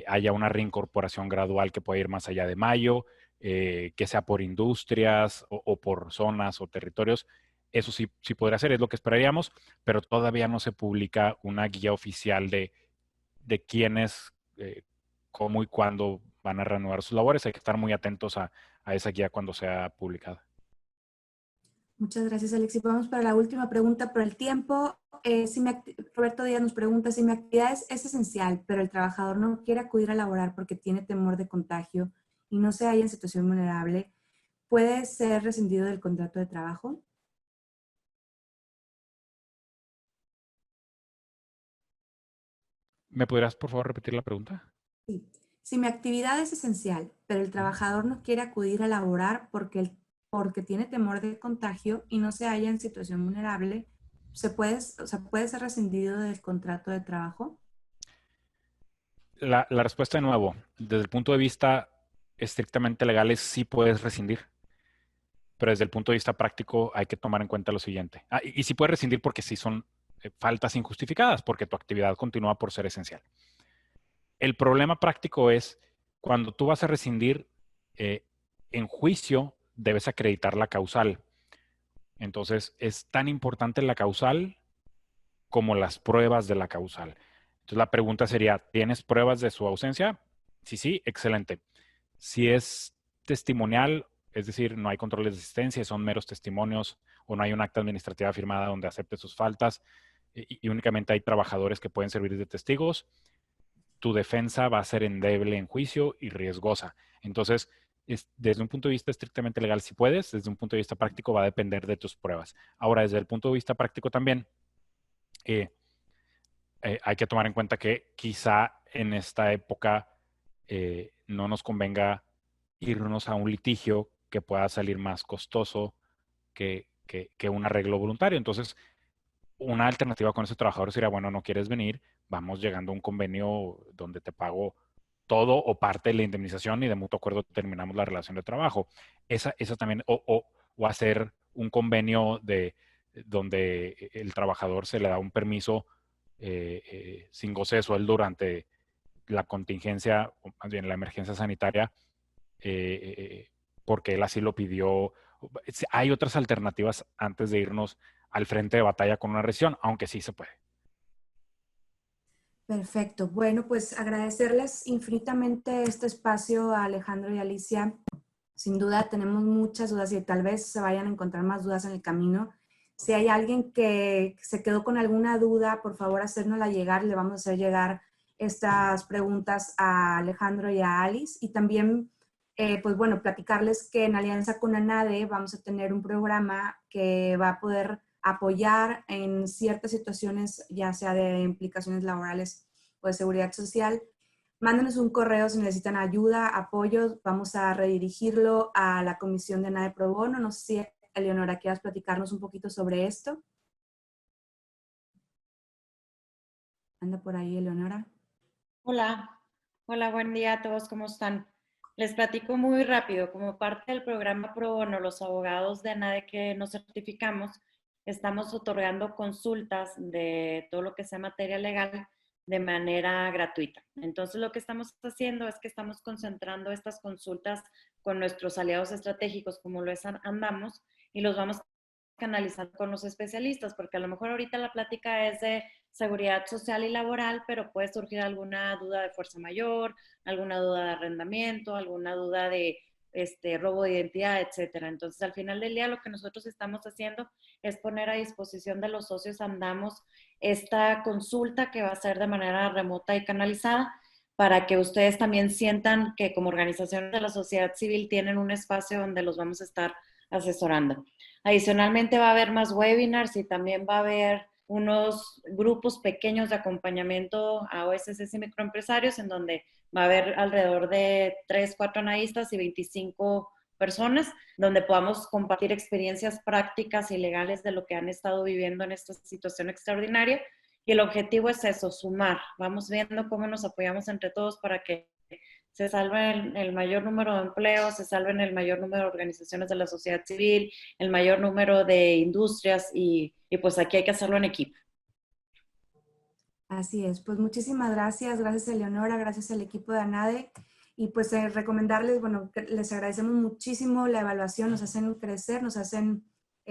haya una reincorporación gradual que pueda ir más allá de mayo, que sea por industrias o por zonas o territorios. Eso sí, sí podría ser, es lo que esperaríamos, pero todavía no se publica una guía oficial de quiénes, cómo y cuándo van a reanudar sus labores. Hay que estar muy atentos a esa guía cuando sea publicada. Muchas gracias, Alexis. Vamos para la última pregunta por el tiempo. Roberto Díaz nos pregunta, si mi actividad es esencial, pero el trabajador no quiere acudir a laborar porque tiene temor de contagio y no se halla en situación vulnerable, ¿puede ser rescindido del contrato de trabajo? ¿Me podrías, por favor, repetir la pregunta? Sí. Si mi actividad es esencial, pero el trabajador no quiere acudir a laborar porque tiene temor de contagio y no se halla en situación vulnerable, ¿puede ser rescindido del contrato de trabajo? La respuesta de nuevo, desde el punto de vista estrictamente legal, es sí puedes rescindir, pero desde el punto de vista práctico hay que tomar en cuenta lo siguiente. Y sí puedes rescindir porque sí son faltas injustificadas, porque tu actividad continúa por ser esencial. El problema práctico es cuando tú vas a rescindir, en juicio debes acreditar la causal. Entonces, es tan importante la causal como las pruebas de la causal. Entonces, la pregunta sería, ¿tienes pruebas de su ausencia? Sí, sí, excelente. Si es testimonial, es decir, no hay controles de asistencia, son meros testimonios o no hay un acta administrativa firmada donde acepte sus faltas y únicamente hay trabajadores que pueden servir de testigos, tu defensa va a ser endeble en juicio y riesgosa. Entonces, desde un punto de vista estrictamente legal, si puedes, desde un punto de vista práctico va a depender de tus pruebas. Ahora, desde el punto de vista práctico también, eh, hay que tomar en cuenta que quizá en esta época no nos convenga irnos a un litigio que pueda salir más costoso que un arreglo voluntario. Entonces, una alternativa con ese trabajador sería, bueno, no quieres venir, vamos llegando a un convenio donde te pago todo o parte de la indemnización y de mutuo acuerdo terminamos la relación de trabajo. Esa también, o hacer un convenio donde el trabajador se le da un permiso sin goce de sueldo durante la contingencia, o más bien la emergencia sanitaria, porque él así lo pidió. Hay otras alternativas antes de irnos al frente de batalla con una rescisión, aunque sí se puede. Perfecto. Bueno, pues agradecerles infinitamente este espacio a Alejandro y Alicia. Sin duda tenemos muchas dudas y tal vez se vayan a encontrar más dudas en el camino. Si hay alguien que se quedó con alguna duda, por favor, hacérnosla llegar. Le vamos a hacer llegar estas preguntas a Alejandro y a Alice. Y también, pues bueno, platicarles que en alianza con ANADE vamos a tener un programa que va a poder apoyar en ciertas situaciones, ya sea de implicaciones laborales o de seguridad social. Mándenos un correo si necesitan ayuda, apoyo. Vamos a redirigirlo a la Comisión de ANADE Pro Bono. No sé si, Eleonora, quieras platicarnos un poquito sobre esto. Anda por ahí, Eleonora. Hola, hola, buen día a todos, ¿cómo están? Les platico muy rápido, como parte del programa Pro Bono, los abogados de ANADE que nos certificamos, estamos otorgando consultas de todo lo que sea materia legal de manera gratuita. Entonces, lo que estamos haciendo es que estamos concentrando estas consultas con nuestros aliados estratégicos, como lo es Andamos, y los vamos canalizando con los especialistas, porque a lo mejor ahorita la plática es de seguridad social y laboral, pero puede surgir alguna duda de fuerza mayor, alguna duda de arrendamiento, alguna duda de robo de identidad, etcétera. Entonces, al final del día, lo que nosotros estamos haciendo es poner a disposición de los socios Andamos esta consulta que va a ser de manera remota y canalizada para que ustedes también sientan que como organizaciones de la sociedad civil tienen un espacio donde los vamos a estar asesorando. Adicionalmente va a haber más webinars y también va a haber unos grupos pequeños de acompañamiento a OSS y microempresarios, en donde va a haber alrededor de 3, 4 analistas y 25 personas, donde podamos compartir experiencias prácticas y legales de lo que han estado viviendo en esta situación extraordinaria. Y el objetivo es eso, sumar. Vamos viendo cómo nos apoyamos entre todos para que se salven el mayor número de empleos, se salven el mayor número de organizaciones de la sociedad civil, el mayor número de industrias y pues aquí hay que hacerlo en equipo. Así es, pues muchísimas gracias, gracias Eleonora, gracias al equipo de ANADE y pues recomendarles, bueno, que les agradecemos muchísimo la evaluación, nos hacen crecer, nos hacen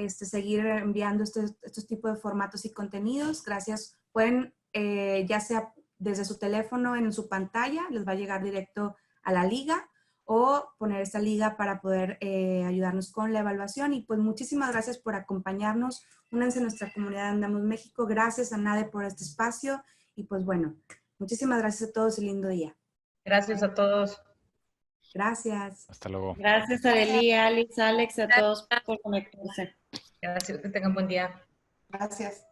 seguir enviando estos tipos de formatos y contenidos, gracias, pueden ya sea desde su teléfono en su pantalla, les va a llegar directo a la liga o poner esta liga para poder ayudarnos con la evaluación y pues muchísimas gracias por acompañarnos. Únanse a nuestra comunidad Andamos México. Gracias a NADE por este espacio y pues bueno, muchísimas gracias a todos y lindo día. Gracias a todos. Gracias. Hasta luego. Gracias Arely, Alex, a todos por conectarse. Gracias, que tengan buen día. Gracias.